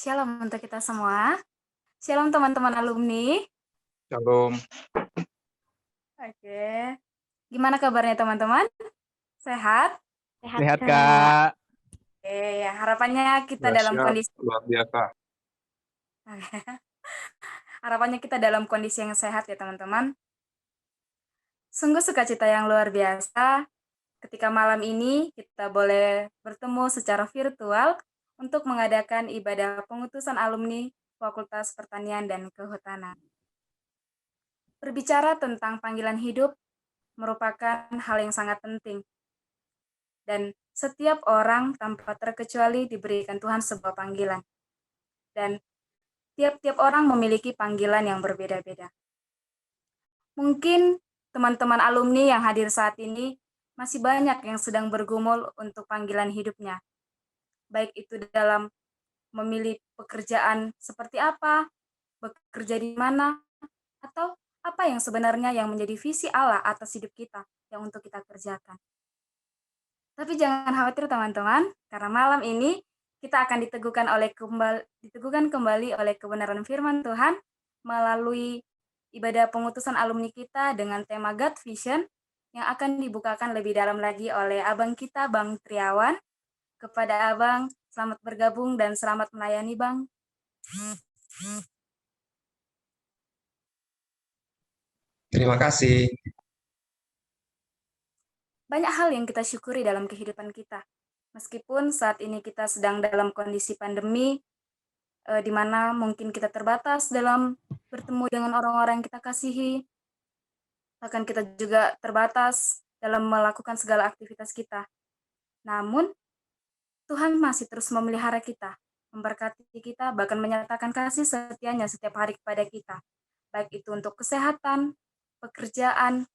Shalom untuk kita semua. Shalom teman-teman alumni. Shalom. Oke. Gimana kabarnya teman-teman? Sehat? Sehat, Kak. Oke, ya harapannya kita dalam kondisi luar biasa. harapannya kita dalam kondisi yang sehat ya teman-teman. Sungguh sukacita yang luar biasa ketika malam ini kita boleh bertemu secara virtual untuk mengadakan ibadah pengutusan alumni Fakultas Pertanian dan Kehutanan. Berbicara tentang panggilan hidup merupakan hal yang sangat penting. Dan setiap orang tanpa terkecuali diberikan Tuhan sebuah panggilan. Dan tiap-tiap orang memiliki panggilan yang berbeda-beda. Mungkin teman-teman alumni yang hadir saat ini masih banyak yang sedang bergumul untuk panggilan hidupnya. Baik itu dalam memilih pekerjaan seperti apa, bekerja di mana, atau apa yang sebenarnya yang menjadi visi Allah atas hidup kita yang untuk kita kerjakan. Tapi jangan khawatir teman-teman, karena malam ini kita akan diteguhkan kembali oleh kebenaran firman Tuhan melalui ibadah pengutusan alumni kita dengan tema God Vision yang akan dibukakan lebih dalam lagi oleh abang kita, Bang Triawan. Kepada abang, selamat bergabung dan selamat melayani, Bang. Terima kasih. Banyak hal yang kita syukuri dalam kehidupan kita. Meskipun saat ini kita sedang dalam kondisi pandemi, di mana mungkin kita terbatas dalam bertemu dengan orang-orang yang kita kasihi, bahkan kita juga terbatas dalam melakukan segala aktivitas kita. Namun, Tuhan masih terus memelihara kita, memberkati kita, bahkan menyatakan kasih setianya setiap hari kepada kita. Baik itu untuk kesehatan, pekerjaan,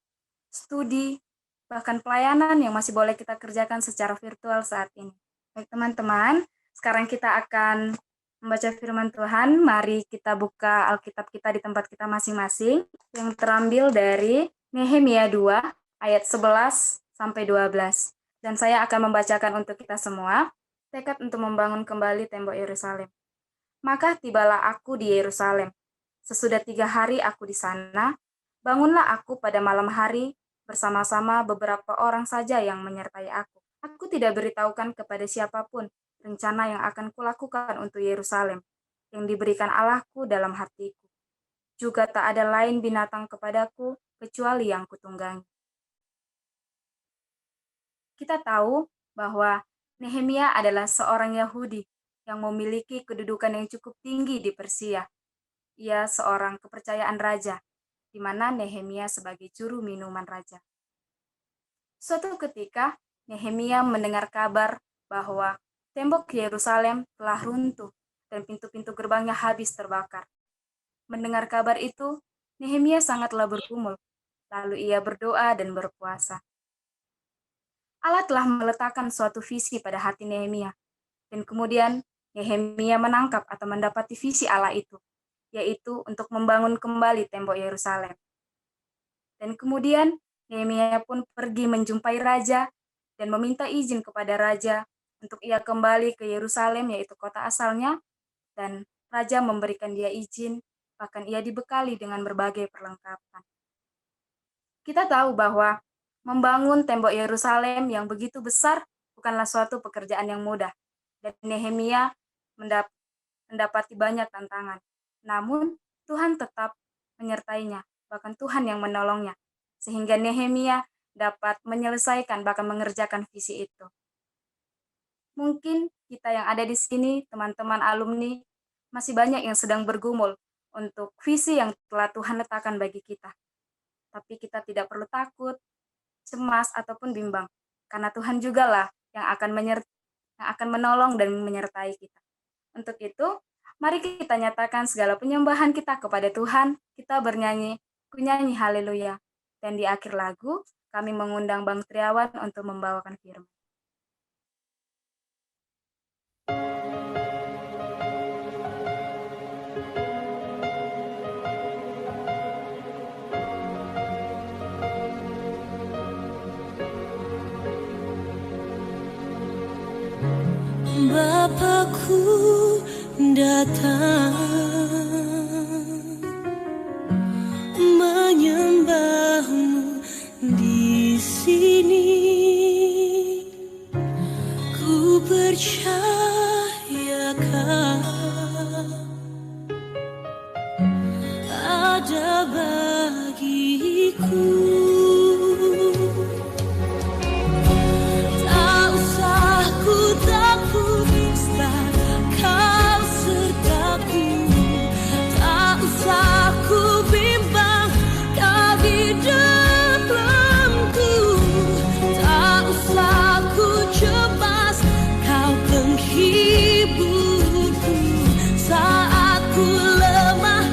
studi, bahkan pelayanan yang masih boleh kita kerjakan secara virtual saat ini. Baik teman-teman, sekarang kita akan membaca firman Tuhan. Mari kita buka Alkitab kita di tempat kita masing-masing yang terambil dari Nehemia 2 ayat 11 sampai 12. Dan saya akan membacakan untuk kita semua, tekad untuk membangun kembali tembok Yerusalem. Maka tibalah aku di Yerusalem. Sesudah 3 hari aku di sana, bangunlah aku pada malam hari bersama-sama beberapa orang saja yang menyertai aku. Aku tidak beritahukan kepada siapapun rencana yang akan kulakukan untuk Yerusalem, yang diberikan Allahku dalam hatiku. Juga tak ada lain binatang kepadaku kecuali yang kutunggangi. Kita tahu bahwa Nehemia adalah seorang Yahudi yang memiliki kedudukan yang cukup tinggi di Persia. Ia seorang kepercayaan raja, di mana Nehemia sebagai juru minuman raja. Suatu ketika, Nehemia mendengar kabar bahwa tembok Yerusalem telah runtuh dan pintu-pintu gerbangnya habis terbakar. Mendengar kabar itu, Nehemia sangatlah bergumul, lalu ia berdoa dan berpuasa. Allah telah meletakkan suatu visi pada hati Nehemia, dan kemudian Nehemia menangkap atau mendapati visi Allah itu, yaitu untuk membangun kembali tembok Yerusalem. Dan kemudian Nehemia pun pergi menjumpai raja dan meminta izin kepada raja untuk ia kembali ke Yerusalem, yaitu kota asalnya, dan raja memberikan dia izin, bahkan ia dibekali dengan berbagai perlengkapan. Kita tahu bahwa membangun tembok Yerusalem yang begitu besar bukanlah suatu pekerjaan yang mudah, dan Nehemia mendapati banyak tantangan. Namun, Tuhan tetap menyertainya, bahkan Tuhan yang menolongnya, sehingga Nehemia dapat menyelesaikan, bahkan mengerjakan visi itu. Mungkin kita yang ada di sini, teman-teman alumni, masih banyak yang sedang bergumul untuk visi yang telah Tuhan letakkan bagi kita. Tapi kita tidak perlu takut, cemas, ataupun bimbang, karena Tuhan jugalah yang akan menolong dan menyertai kita. Untuk itu, mari kita nyatakan segala penyembahan kita kepada Tuhan. Kita bernyanyi, kunyanyi haleluya. Dan di akhir lagu, kami mengundang Bang Triawan untuk membawakan firman. Bapakku datang menyembahmu di sini. Ku percayakan ada bagiku. Tak usah ku takut, sebab Kau sertaku. Tak usah ku bimbang, Kau di dalamku. Tak usah ku cemas, Kau penghiburku. Saat ku lemah,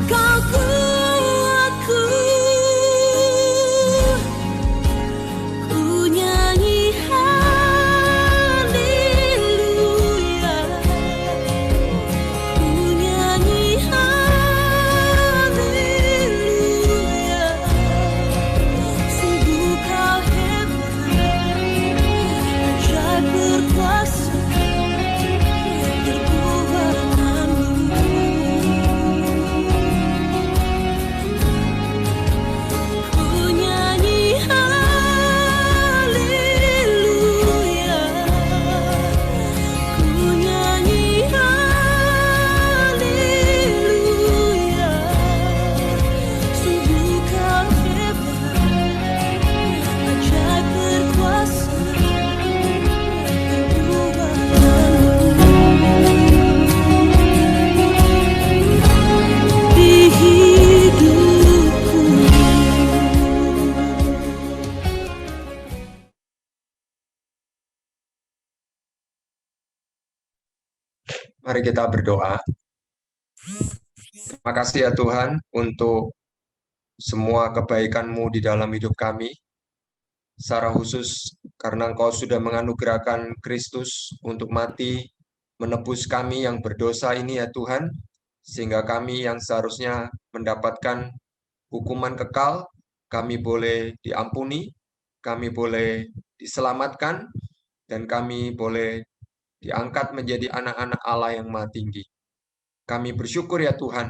Kau kuatku. Ku nyanyi haleluya. Ku nyanyi haleluya. Sungguh Kau hebat, ajaib berkuasa, perbuatanmu. Ku nyanyi haleluya. Ku nyanyi haleluya. Sungguh Kau hebat, ajaib berkuasa, perbuatanmu di hidupku. Mari kita berdoa. Terima kasih ya Tuhan untuk semua kebaikan-Mu di dalam hidup kami. Secara khusus karena Engkau sudah menganugerahkan Kristus untuk mati menebus kami yang berdosa ini ya Tuhan, sehingga kami yang seharusnya mendapatkan hukuman kekal, kami boleh diampuni, kami boleh diselamatkan, dan kami boleh diangkat menjadi anak-anak Allah yang Maha Tinggi. Kami bersyukur ya Tuhan,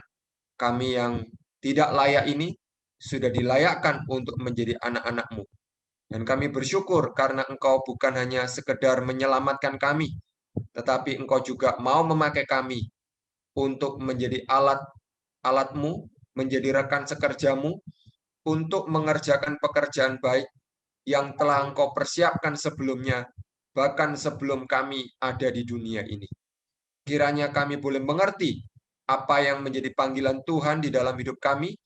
kami yang tidak layak ini sudah dilayakkan untuk menjadi anak-anak-Mu. Dan kami bersyukur karena Engkau bukan hanya sekedar menyelamatkan kami, tetapi Engkau juga mau memakai kami untuk menjadi alat-alat-Mu, menjadi rekan sekerja-Mu, untuk mengerjakan pekerjaan baik yang telah Engkau persiapkan sebelumnya, bahkan sebelum kami ada di dunia ini. Kiranya kami boleh mengerti apa yang menjadi panggilan Tuhan di dalam hidup kami,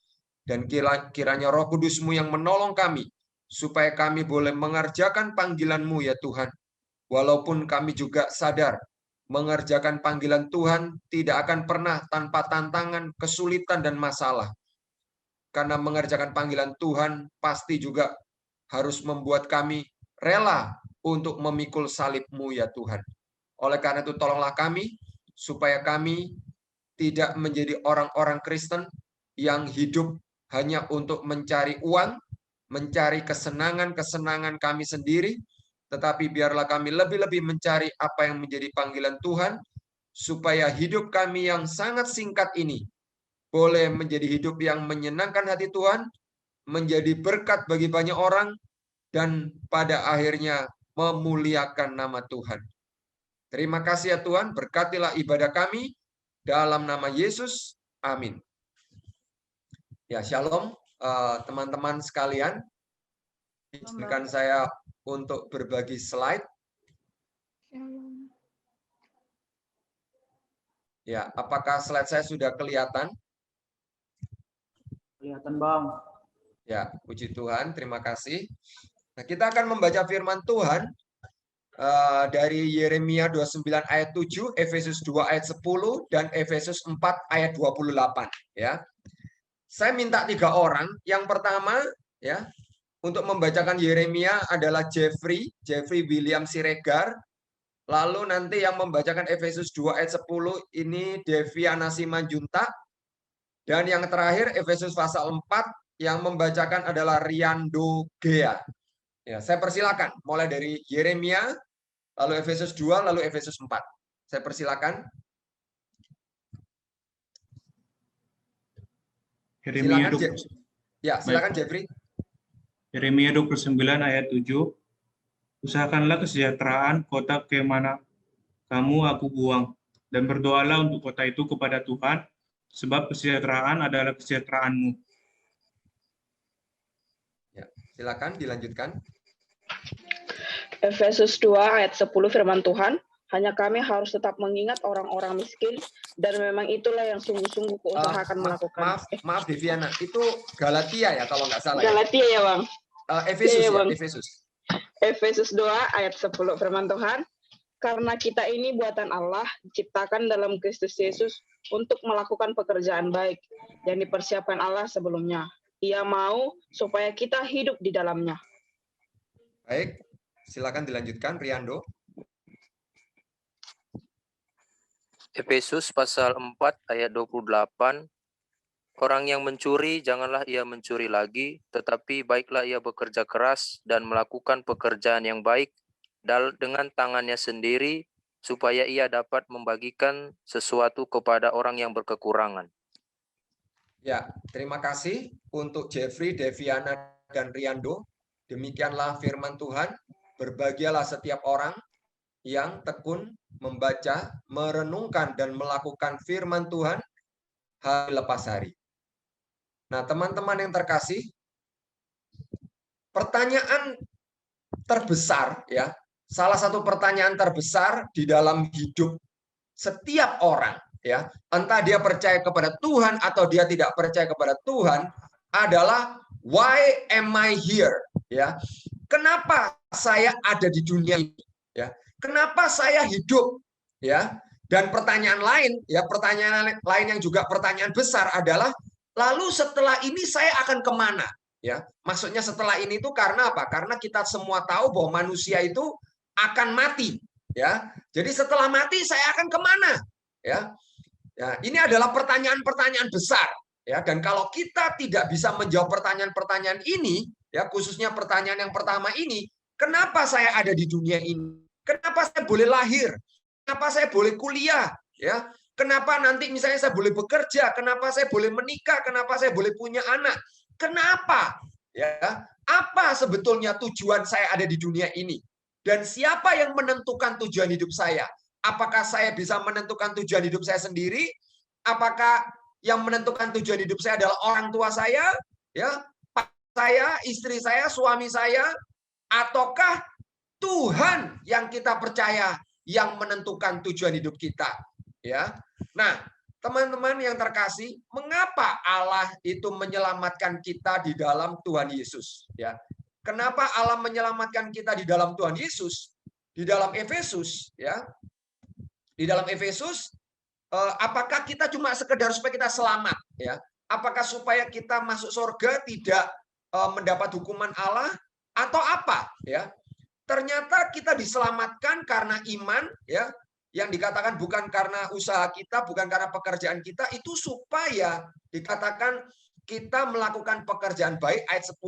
dan kiranya Roh Kudus-Mu yang menolong kami, supaya kami boleh mengerjakan panggilan-Mu ya Tuhan. Walaupun kami juga sadar, mengerjakan panggilan Tuhan tidak akan pernah tanpa tantangan, kesulitan, dan masalah. Karena mengerjakan panggilan Tuhan pasti juga harus membuat kami rela untuk memikul salib-Mu ya Tuhan. Oleh karena itu tolonglah kami, supaya kami tidak menjadi orang-orang Kristen yang hidup hanya untuk mencari uang, mencari kesenangan-kesenangan kami sendiri, tetapi biarlah kami lebih-lebih mencari apa yang menjadi panggilan Tuhan, supaya hidup kami yang sangat singkat ini boleh menjadi hidup yang menyenangkan hati Tuhan, menjadi berkat bagi banyak orang, dan pada akhirnya memuliakan nama Tuhan. Terima kasih ya Tuhan, berkatilah ibadah kami, dalam nama Yesus, amin. Ya, shalom teman-teman sekalian. Izinkan saya untuk berbagi slide. Ya, apakah slide saya sudah kelihatan? Kelihatan, Bang. Ya, puji Tuhan, terima kasih. Nah, kita akan membaca firman Tuhan dari Yeremia 29 ayat 7, Efesus 2 ayat 10, dan Efesus 4 ayat 28. Ya. Saya minta 3 orang. Yang pertama, ya, untuk membacakan Yeremia adalah Jeffrey William Siregar. Lalu nanti yang membacakan Efesus 2 ayat 10 ini Deviana Simanjuntak. Dan yang terakhir Efesus pasal 4 yang membacakan adalah Riando Gea. Ya, saya persilakan mulai dari Yeremia, lalu Efesus 2, lalu Efesus 4. Saya persilakan. Yeremia Silakan, 20, ya, silakan baik. Jeffrey. Yeremia 29 ayat 7. Usahakanlah kesejahteraan kota ke mana kamu aku buang, dan berdoalah untuk kota itu kepada Tuhan, sebab kesejahteraan adalah kesejahteraanmu. Ya, silakan dilanjutkan. Efesus 2 ayat 10 firman Tuhan, hanya kami harus tetap mengingat orang-orang miskin, dan memang itulah yang sungguh-sungguh kuusahakan melakukan. Maaf Deviana, itu Galatia ya kalau nggak salah ya? Galatia ya Bang? Efesus Iya, ya, Bang. Efesus. Efesus 2 ayat 10 firman Tuhan, karena kita ini buatan Allah, diciptakan dalam Kristus Yesus untuk melakukan pekerjaan baik yang dipersiapkan Allah sebelumnya. Ia mau supaya kita hidup di dalamnya. Baik, silakan dilanjutkan, Riando. Efesus pasal 4 ayat 28. Orang yang mencuri, janganlah ia mencuri lagi, tetapi baiklah ia bekerja keras dan melakukan pekerjaan yang baik dengan tangannya sendiri, supaya ia dapat membagikan sesuatu kepada orang yang berkekurangan. Ya, terima kasih untuk Jeffrey, Deviana, dan Riando. Demikianlah firman Tuhan. Berbahagialah setiap orang yang tekun membaca, merenungkan, dan melakukan firman Tuhan hari lepas hari. Nah, teman-teman yang terkasih, pertanyaan terbesar ya, salah satu pertanyaan terbesar di dalam hidup setiap orang ya, entah dia percaya kepada Tuhan atau dia tidak percaya kepada Tuhan, adalah why am I here? Ya. Kenapa saya ada di dunia ini? Ya. Kenapa saya hidup? Ya. Dan pertanyaan lain yang juga pertanyaan besar adalah, lalu setelah ini saya akan kemana? Ya, maksudnya setelah ini itu karena apa? Karena kita semua tahu bahwa manusia itu akan mati. Ya, jadi setelah mati saya akan kemana? Ya, ya, ini adalah pertanyaan-pertanyaan besar. Ya, dan kalau kita tidak bisa menjawab pertanyaan-pertanyaan ini, ya khususnya pertanyaan yang pertama ini, kenapa saya ada di dunia ini? Kenapa saya boleh lahir? Kenapa saya boleh kuliah? Ya, kenapa nanti misalnya saya boleh bekerja? Kenapa saya boleh menikah? Kenapa saya boleh punya anak? Kenapa? Ya, apa sebetulnya tujuan saya ada di dunia ini? Dan siapa yang menentukan tujuan hidup saya? Apakah saya bisa menentukan tujuan hidup saya sendiri? Apakah yang menentukan tujuan hidup saya adalah orang tua saya, ya, saya, istri saya, suami saya, ataukah Tuhan yang kita percaya yang menentukan tujuan hidup kita? Ya. Nah, teman-teman yang terkasih, mengapa Allah itu menyelamatkan kita di dalam Tuhan Yesus? Ya, kenapa Allah menyelamatkan kita di dalam Tuhan Yesus? Di dalam Efesus, ya, di dalam Efesus, apakah kita cuma sekedar supaya kita selamat? Ya, apakah supaya kita masuk surga tidak mendapat hukuman Allah atau apa? Ya, ternyata kita diselamatkan karena iman, ya. Yang dikatakan bukan karena usaha kita, bukan karena pekerjaan kita, itu supaya dikatakan kita melakukan pekerjaan baik, ayat 10,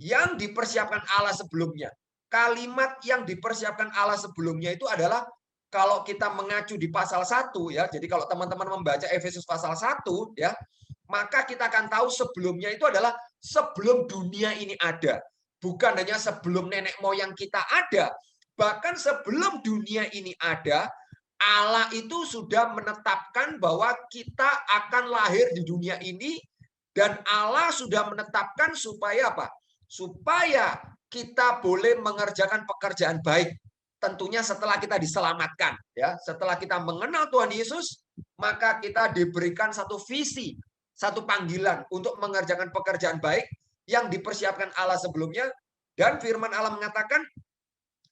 yang dipersiapkan Allah sebelumnya. Kalimat yang dipersiapkan Allah sebelumnya itu adalah, kalau kita mengacu di pasal 1, ya, jadi kalau teman-teman membaca Efesus pasal 1, ya, maka kita akan tahu sebelumnya itu adalah sebelum dunia ini ada. Bukan hanya sebelum nenek moyang kita ada, bahkan sebelum dunia ini ada, Allah itu sudah menetapkan bahwa kita akan lahir di dunia ini, dan Allah sudah menetapkan supaya apa? Supaya kita boleh mengerjakan pekerjaan baik. Tentunya setelah kita diselamatkan, ya, setelah kita mengenal Tuhan Yesus, maka kita diberikan satu visi, satu panggilan untuk mengerjakan pekerjaan baik yang dipersiapkan Allah sebelumnya, dan firman Allah mengatakan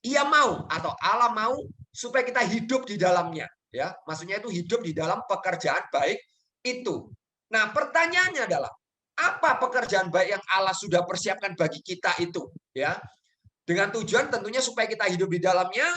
Ia mau, atau Allah mau supaya kita hidup di dalamnya, ya. Maksudnya itu hidup di dalam pekerjaan baik itu. Nah, pertanyaannya adalah, apa pekerjaan baik yang Allah sudah persiapkan bagi kita itu, ya? Dengan tujuan tentunya supaya kita hidup di dalamnya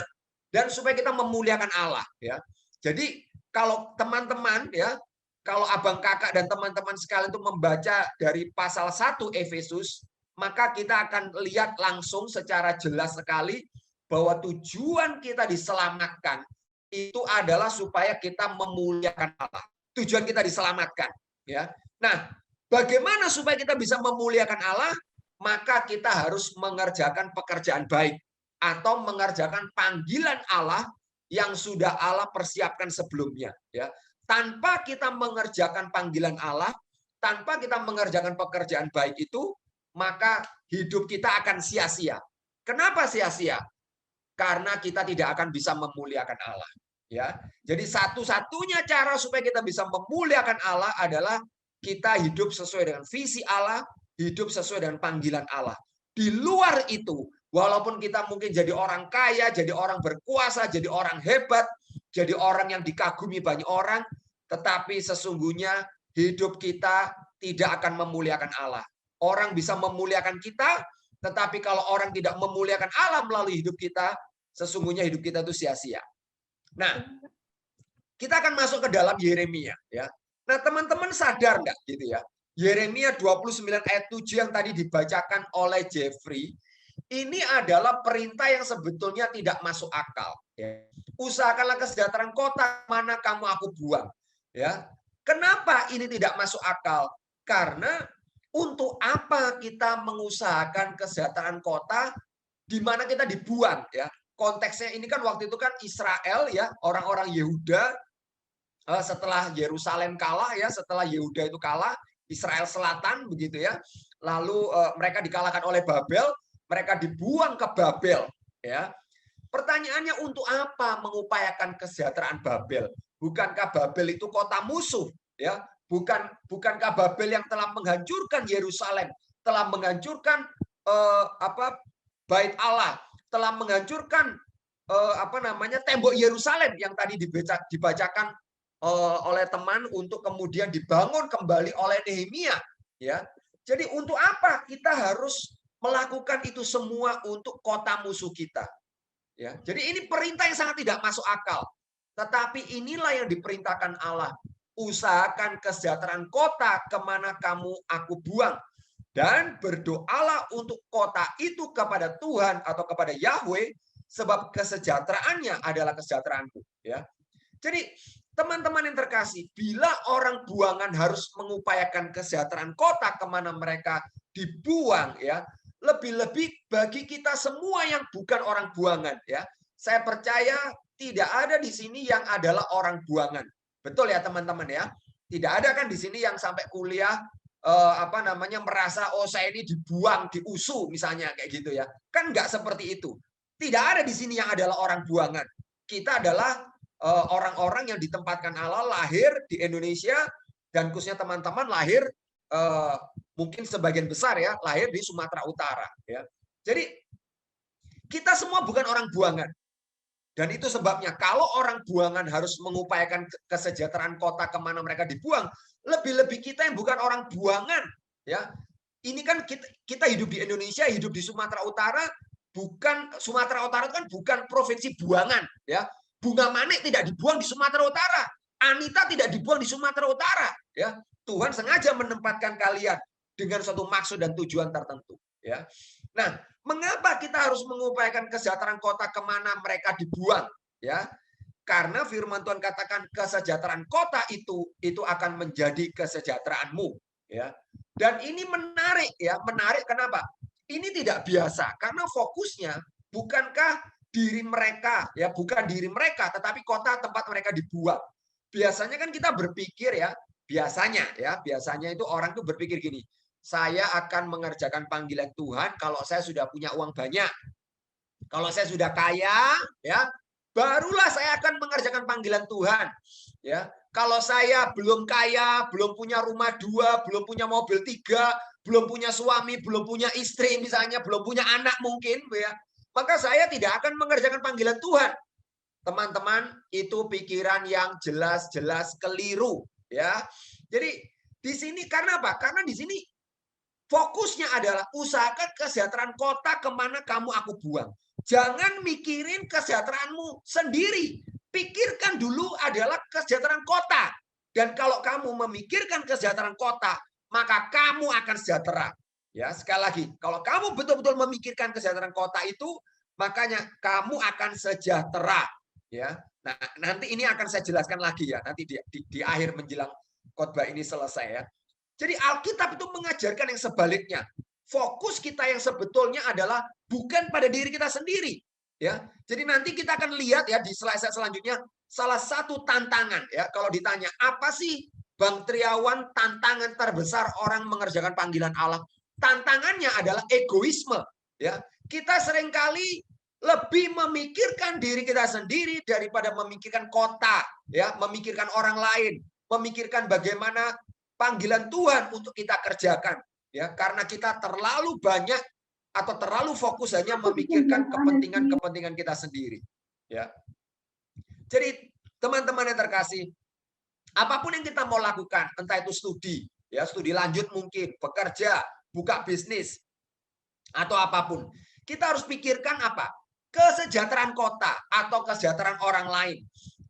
dan supaya kita memuliakan Allah, ya. Jadi kalau teman-teman, ya, kalau abang kakak dan teman-teman sekalian itu membaca dari pasal 1 Efesus, maka kita akan lihat langsung secara jelas sekali bahwa tujuan kita diselamatkan itu adalah supaya kita memuliakan Allah. Tujuan kita diselamatkan, ya. Nah, Bagaimana supaya kita bisa memuliakan Allah? Maka kita harus mengerjakan pekerjaan baik atau mengerjakan panggilan Allah yang sudah Allah persiapkan sebelumnya, ya. Tanpa kita mengerjakan panggilan Allah, tanpa kita mengerjakan pekerjaan baik itu, maka hidup kita akan sia-sia. Kenapa sia-sia? Karena kita tidak akan bisa memuliakan Allah, ya. Jadi satu-satunya cara supaya kita bisa memuliakan Allah adalah kita hidup sesuai dengan visi Allah, hidup sesuai dengan panggilan Allah. Di luar itu, walaupun kita mungkin jadi orang kaya, jadi orang berkuasa, jadi orang hebat, jadi orang yang dikagumi banyak orang, tetapi sesungguhnya hidup kita tidak akan memuliakan Allah. Orang bisa memuliakan kita, tetapi kalau orang tidak memuliakan Allah melalui hidup kita, sesungguhnya hidup kita itu sia-sia. Nah, kita akan masuk ke dalam Yeremia, ya. Nah, teman-teman sadar nggak gitu ya? Yeremia 29 ayat 7 yang tadi dibacakan oleh Jeffrey, ini adalah perintah yang sebetulnya tidak masuk akal. Ya. Usahakanlah kesejahteraan kota mana kamu aku buang. Ya. Kenapa ini tidak masuk akal? Karena untuk apa kita mengusahakan kesejahteraan kota di mana kita dibuang? Ya. Konteksnya ini kan waktu itu kan Israel, ya, orang-orang Yehuda setelah Yerusalem kalah, ya, setelah Yehuda itu kalah, Israel Selatan begitu ya. Lalu mereka dikalahkan oleh Babel, mereka dibuang ke Babel, ya. Pertanyaannya, untuk apa mengupayakan kesejahteraan Babel? Bukankah Babel itu kota musuh, ya? Bukankah Babel yang telah menghancurkan Yerusalem, telah menghancurkan Bait Allah, telah menghancurkan tembok Yerusalem yang tadi dibacakan oleh teman untuk kemudian dibangun kembali oleh Nehemia, ya. Jadi untuk apa kita harus melakukan itu semua untuk kota musuh kita, ya. Jadi ini perintah yang sangat tidak masuk akal. Tetapi inilah yang diperintahkan Allah. Usahakan kesejahteraan kota kemana kamu aku buang, dan berdoalah untuk kota itu kepada Tuhan atau kepada Yahweh, sebab kesejahteraannya adalah kesejahteraanku, ya. Jadi teman-teman yang terkasih, bila orang buangan harus mengupayakan kesejahteraan kota kemana mereka dibuang, ya, lebih-lebih bagi kita semua yang bukan orang buangan, ya. Saya percaya tidak ada di sini yang adalah orang buangan. Betul ya teman-teman ya? Tidak ada kan di sini yang sampai kuliah merasa, oh saya ini dibuang, diusu misalnya kayak gitu ya. Kan nggak seperti itu. Tidak ada di sini yang adalah orang buangan. Kita adalah orang-orang yang ditempatkan Allah, lahir di Indonesia, dan khususnya teman-teman lahir mungkin sebagian besar ya lahir di Sumatera Utara, ya. Jadi kita semua bukan orang buangan, dan itu sebabnya kalau orang buangan harus mengupayakan kesejahteraan kota kemana mereka dibuang, lebih-lebih kita yang bukan orang buangan, ya. Ini kan kita hidup di Indonesia, hidup di Sumatera Utara, Sumatera Utara itu kan bukan provinsi buangan, ya. Bunga Manik tidak dibuang di Sumatera Utara. Anita tidak dibuang di Sumatera Utara. Ya, Tuhan sengaja menempatkan kalian dengan suatu maksud dan tujuan tertentu. Ya, nah, mengapa kita harus mengupayakan kesejahteraan kota kemana mereka dibuang? Ya, karena Firman Tuhan katakan kesejahteraan kota itu akan menjadi kesejahteraanmu. Ya, dan ini menarik, ya, menarik. Kenapa? Ini tidak biasa karena fokusnya bukankah diri mereka, ya, bukan diri mereka, tetapi kota tempat mereka dibuang. Biasanya kan kita berpikir, ya, biasanya itu orang tuh berpikir gini, saya akan mengerjakan panggilan Tuhan kalau saya sudah punya uang banyak, kalau saya sudah kaya, ya, barulah saya akan mengerjakan panggilan Tuhan, ya. Kalau saya belum kaya, belum punya rumah 2, belum punya mobil 3, belum punya suami, belum punya istri misalnya, belum punya anak mungkin, ya, maka saya tidak akan mengerjakan panggilan Tuhan. Teman-teman, itu pikiran yang jelas-jelas keliru, ya. Jadi di sini karena apa? Karena di sini fokusnya adalah usahakan kesejahteraan kota kemana kamu aku buang. Jangan mikirin kesejahteraanmu sendiri. Pikirkan dulu adalah kesejahteraan kota. Dan kalau kamu memikirkan kesejahteraan kota, maka kamu akan sejahtera. Ya, sekali lagi, kalau kamu betul-betul memikirkan kesejahteraan kota itu, makanya kamu akan sejahtera. Ya, nah nanti ini akan saya jelaskan lagi ya, nanti di akhir menjelang khotbah ini selesai ya. Jadi Alkitab itu mengajarkan yang sebaliknya. Fokus kita yang sebetulnya adalah bukan pada diri kita sendiri, ya. Jadi nanti kita akan lihat ya di slide selanjutnya salah satu tantangan ya kalau ditanya apa sih Bang Triawan tantangan terbesar orang mengerjakan panggilan Allah? Tantangannya adalah egoisme, ya. Kita seringkali lebih memikirkan diri kita sendiri daripada memikirkan kota, ya, memikirkan orang lain, memikirkan bagaimana panggilan Tuhan untuk kita kerjakan, ya, karena kita terlalu banyak atau terlalu fokus hanya memikirkan kepentingan kita sendiri, ya. Jadi teman-teman yang terkasih, apapun yang kita mau lakukan, entah itu studi, ya, studi lanjut mungkin, bekerja, buka bisnis, atau apapun, kita harus pikirkan apa? Kesejahteraan kota atau kesejahteraan orang lain.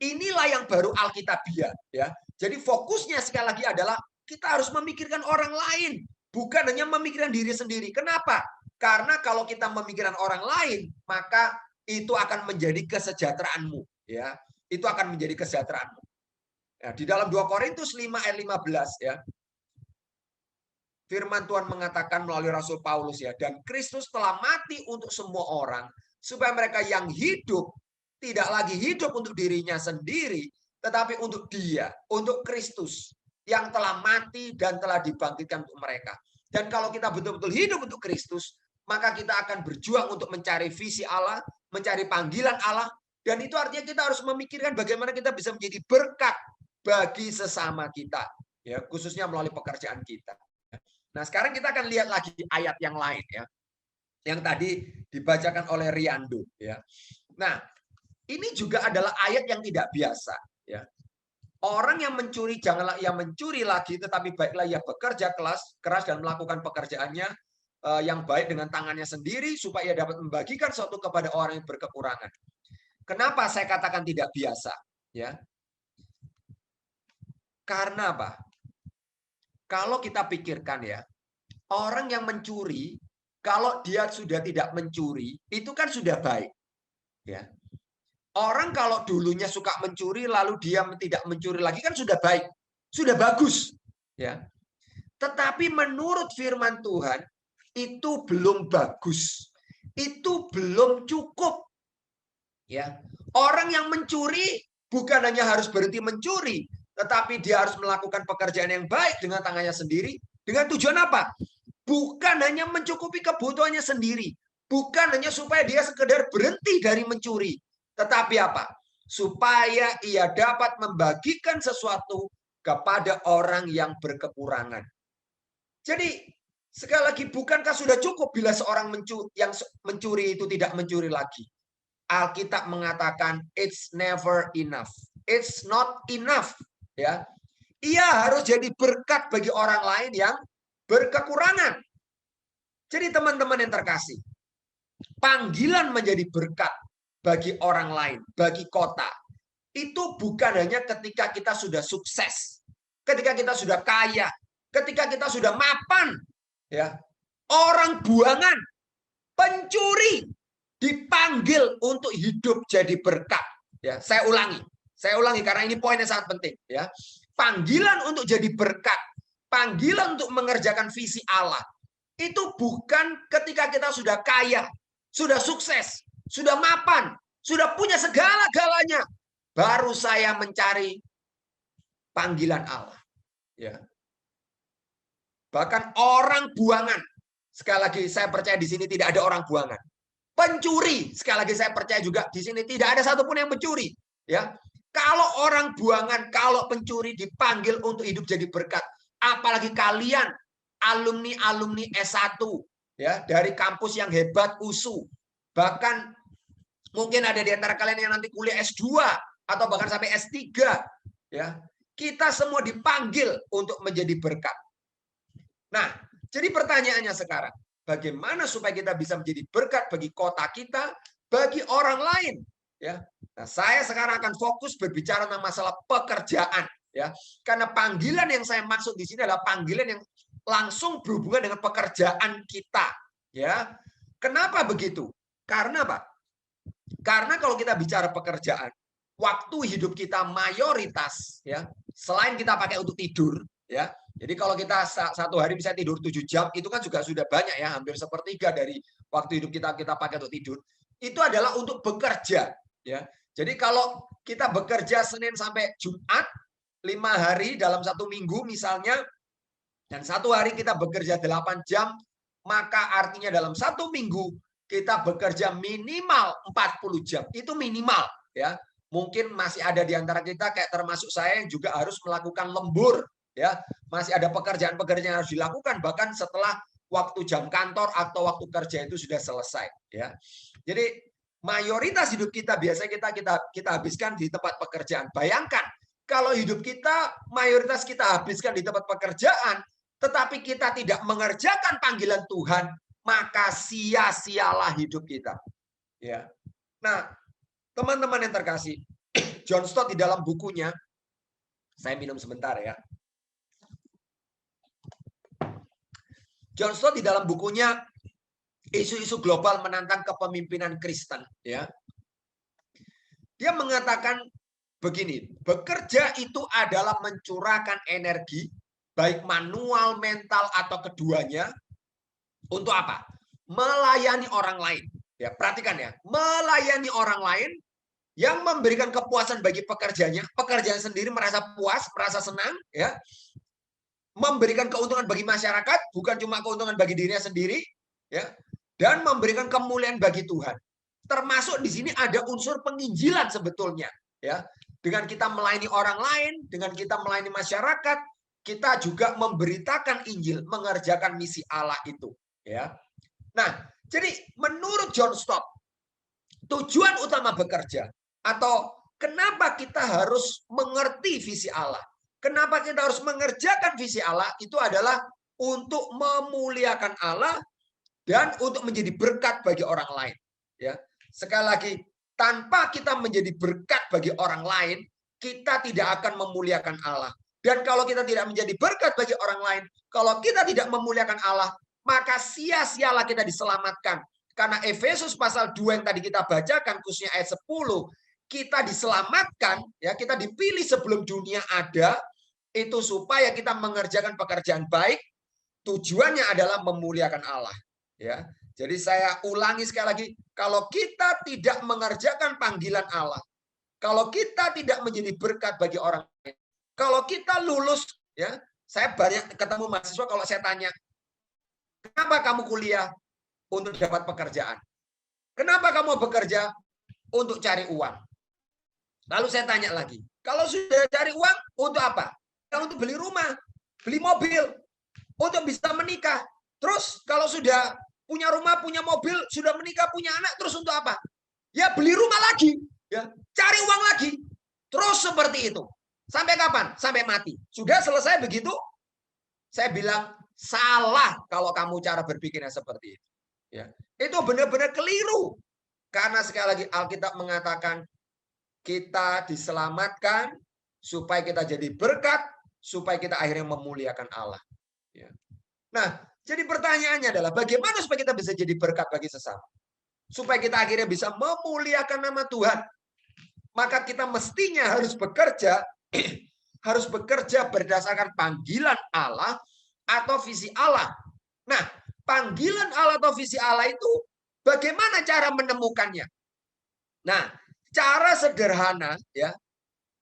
Inilah yang baru Alkitabiah, ya. Jadi fokusnya sekali lagi adalah kita harus memikirkan orang lain, bukan hanya memikirkan diri sendiri. Kenapa? Karena kalau kita memikirkan orang lain, maka itu akan menjadi kesejahteraanmu, ya. Itu akan menjadi kesejahteraanmu. Ya, di dalam 2 Korintus 5 ayat 15 ya. Firman Tuhan mengatakan melalui Rasul Paulus ya, dan Kristus telah mati untuk semua orang supaya mereka yang hidup tidak lagi hidup untuk dirinya sendiri, tetapi untuk Dia, untuk Kristus yang telah mati dan telah dibangkitkan untuk mereka. Dan kalau kita betul-betul hidup untuk Kristus, maka kita akan berjuang untuk mencari visi Allah, mencari panggilan Allah, dan itu artinya kita harus memikirkan bagaimana kita bisa menjadi berkat bagi sesama kita, ya, khususnya melalui pekerjaan kita. Nah, sekarang kita akan lihat lagi ayat yang lain ya, yang tadi dibacakan oleh Riando ya. Nah, ini juga adalah ayat yang tidak biasa ya. Orang yang mencuri janganlah ia mencuri lagi, tetapi baiklah ia bekerja keras dan melakukan pekerjaannya yang baik dengan tangannya sendiri supaya ia dapat membagikan sesuatu kepada orang yang berkekurangan. Kenapa saya katakan tidak biasa ya? Karena apa? Kalau kita pikirkan ya, orang yang mencuri, kalau dia sudah tidak mencuri, itu kan sudah baik. Ya. Orang kalau dulunya suka mencuri, lalu dia tidak mencuri lagi, kan sudah baik. Sudah bagus. Ya. Tetapi menurut firman Tuhan, itu belum bagus. Itu belum cukup. Ya. Orang yang mencuri, bukan hanya harus berhenti mencuri, tetapi dia harus melakukan pekerjaan yang baik dengan tangannya sendiri. Dengan tujuan apa? Bukan hanya mencukupi kebutuhannya sendiri. Bukan hanya supaya dia sekedar berhenti dari mencuri. Tetapi apa? Supaya ia dapat membagikan sesuatu kepada orang yang berkekurangan. Jadi, sekali lagi, bukankah sudah cukup bila seorang yang mencuri itu tidak mencuri lagi? Alkitab mengatakan, it's never enough. It's not enough. Ya, ia harus jadi berkat bagi orang lain yang berkekurangan. Jadi teman-teman yang terkasih, panggilan menjadi berkat bagi orang lain, bagi kota, itu bukan hanya ketika kita sudah sukses, ketika kita sudah kaya, ketika kita sudah mapan, ya. Orang buangan, pencuri dipanggil untuk hidup jadi berkat. Ya, saya ulangi karena ini poin yang sangat penting ya. Panggilan untuk jadi berkat, panggilan untuk mengerjakan visi Allah itu bukan ketika kita sudah kaya, sudah sukses, sudah mapan, sudah punya segala-galanya baru saya mencari panggilan Allah ya. Bahkan orang buangan, sekali lagi saya percaya di sini tidak ada orang buangan. Pencuri, sekali lagi saya percaya juga di sini tidak ada satupun yang mencuri ya. Kalau orang buangan, kalau pencuri dipanggil untuk hidup jadi berkat, apalagi kalian alumni S1 ya, dari kampus yang hebat USU. Bahkan mungkin ada di antara kalian yang nanti kuliah S2 atau bahkan sampai S3 ya. Kita semua dipanggil untuk menjadi berkat. Nah, jadi pertanyaannya sekarang, bagaimana supaya kita bisa menjadi berkat bagi kota kita, bagi orang lain ya. Nah, saya sekarang akan fokus berbicara tentang masalah pekerjaan ya. Karena panggilan yang saya maksud di sini adalah panggilan yang langsung berhubungan dengan pekerjaan kita ya. Kenapa begitu? Karena apa? Karena kalau kita bicara pekerjaan, waktu hidup kita mayoritas ya, selain kita pakai untuk tidur ya, Jadi kalau kita satu hari bisa tidur 7 jam, itu kan juga sudah banyak ya, hampir sepertiga dari waktu hidup kita pakai untuk tidur. Itu adalah untuk bekerja. Ya. Jadi kalau kita bekerja Senin sampai Jumat, 5 hari dalam 1 minggu misalnya, dan 1 hari kita bekerja 8 jam, maka artinya dalam 1 minggu kita bekerja minimal 40 jam. Itu minimal. Ya. Mungkin masih ada di antara kita, kayak termasuk saya yang juga harus melakukan lembur. Ya, masih ada pekerjaan-pekerjaan yang harus dilakukan bahkan setelah waktu jam kantor atau waktu kerja itu sudah selesai. Ya, jadi mayoritas hidup kita biasanya kita habiskan di tempat pekerjaan. Bayangkan kalau hidup kita mayoritas kita habiskan di tempat pekerjaan, tetapi kita tidak mengerjakan panggilan Tuhan, maka sia-sialah hidup kita. Ya, nah teman-teman yang terkasih, John Stott di dalam bukunya, saya minum sebentar ya. John Stott di dalam bukunya Isu-isu Global Menantang Kepemimpinan Kristen, ya, dia mengatakan begini, bekerja itu adalah mencurahkan energi, baik manual, mental, atau keduanya, untuk apa? Melayani orang lain. Ya, perhatikan ya, melayani orang lain yang memberikan kepuasan bagi pekerjanya, pekerjaan sendiri merasa puas, merasa senang, ya. Memberikan keuntungan bagi masyarakat, bukan cuma keuntungan bagi dirinya sendiri, ya, dan memberikan kemuliaan bagi Tuhan. Termasuk di sini ada unsur penginjilan sebetulnya, ya. Dengan kita melayani orang lain, dengan kita melayani masyarakat, kita juga memberitakan Injil, mengerjakan misi Allah itu, ya. Nah, jadi menurut John Stott, tujuan utama bekerja atau kenapa kita harus mengerti visi Allah? Kenapa kita harus mengerjakan visi Allah? Itu adalah untuk memuliakan Allah dan untuk menjadi berkat bagi orang lain. Ya, sekali lagi, tanpa kita menjadi berkat bagi orang lain, kita tidak akan memuliakan Allah. Dan kalau kita tidak menjadi berkat bagi orang lain, kalau kita tidak memuliakan Allah, maka sia-sialah kita diselamatkan. Karena Efesus pasal 2 yang tadi kita bacakan, khususnya ayat 10, kita diselamatkan, ya, kita dipilih sebelum dunia ada, itu supaya kita mengerjakan pekerjaan baik, tujuannya adalah memuliakan Allah. Ya, jadi saya ulangi sekali lagi, kalau kita tidak mengerjakan panggilan Allah, kalau kita tidak menjadi berkat bagi orang lain, kalau kita lulus, ya, saya banyak ketemu mahasiswa kalau saya tanya, kenapa kamu kuliah? Untuk dapat pekerjaan. Kenapa kamu bekerja? Untuk cari uang. Lalu saya tanya lagi, kalau sudah cari uang, untuk apa? Untuk beli rumah, beli mobil, untuk bisa menikah. Terus kalau sudah punya rumah, punya mobil, sudah menikah, punya anak, terus untuk apa? Ya beli rumah lagi, ya, cari uang lagi. Terus seperti itu. Sampai kapan? Sampai mati. Sudah selesai begitu? Saya bilang, salah kalau kamu cara berpikirnya seperti itu. Ya, itu benar-benar keliru. Karena sekali lagi Alkitab mengatakan kita diselamatkan supaya kita jadi berkat, supaya kita akhirnya memuliakan Allah. Ya. Nah, jadi pertanyaannya adalah bagaimana supaya kita bisa jadi berkat bagi sesama? Supaya kita akhirnya bisa memuliakan nama Tuhan. Maka kita mestinya harus bekerja berdasarkan panggilan Allah atau visi Allah. Nah, panggilan Allah atau visi Allah itu bagaimana cara menemukannya? Nah, cara sederhana, ya,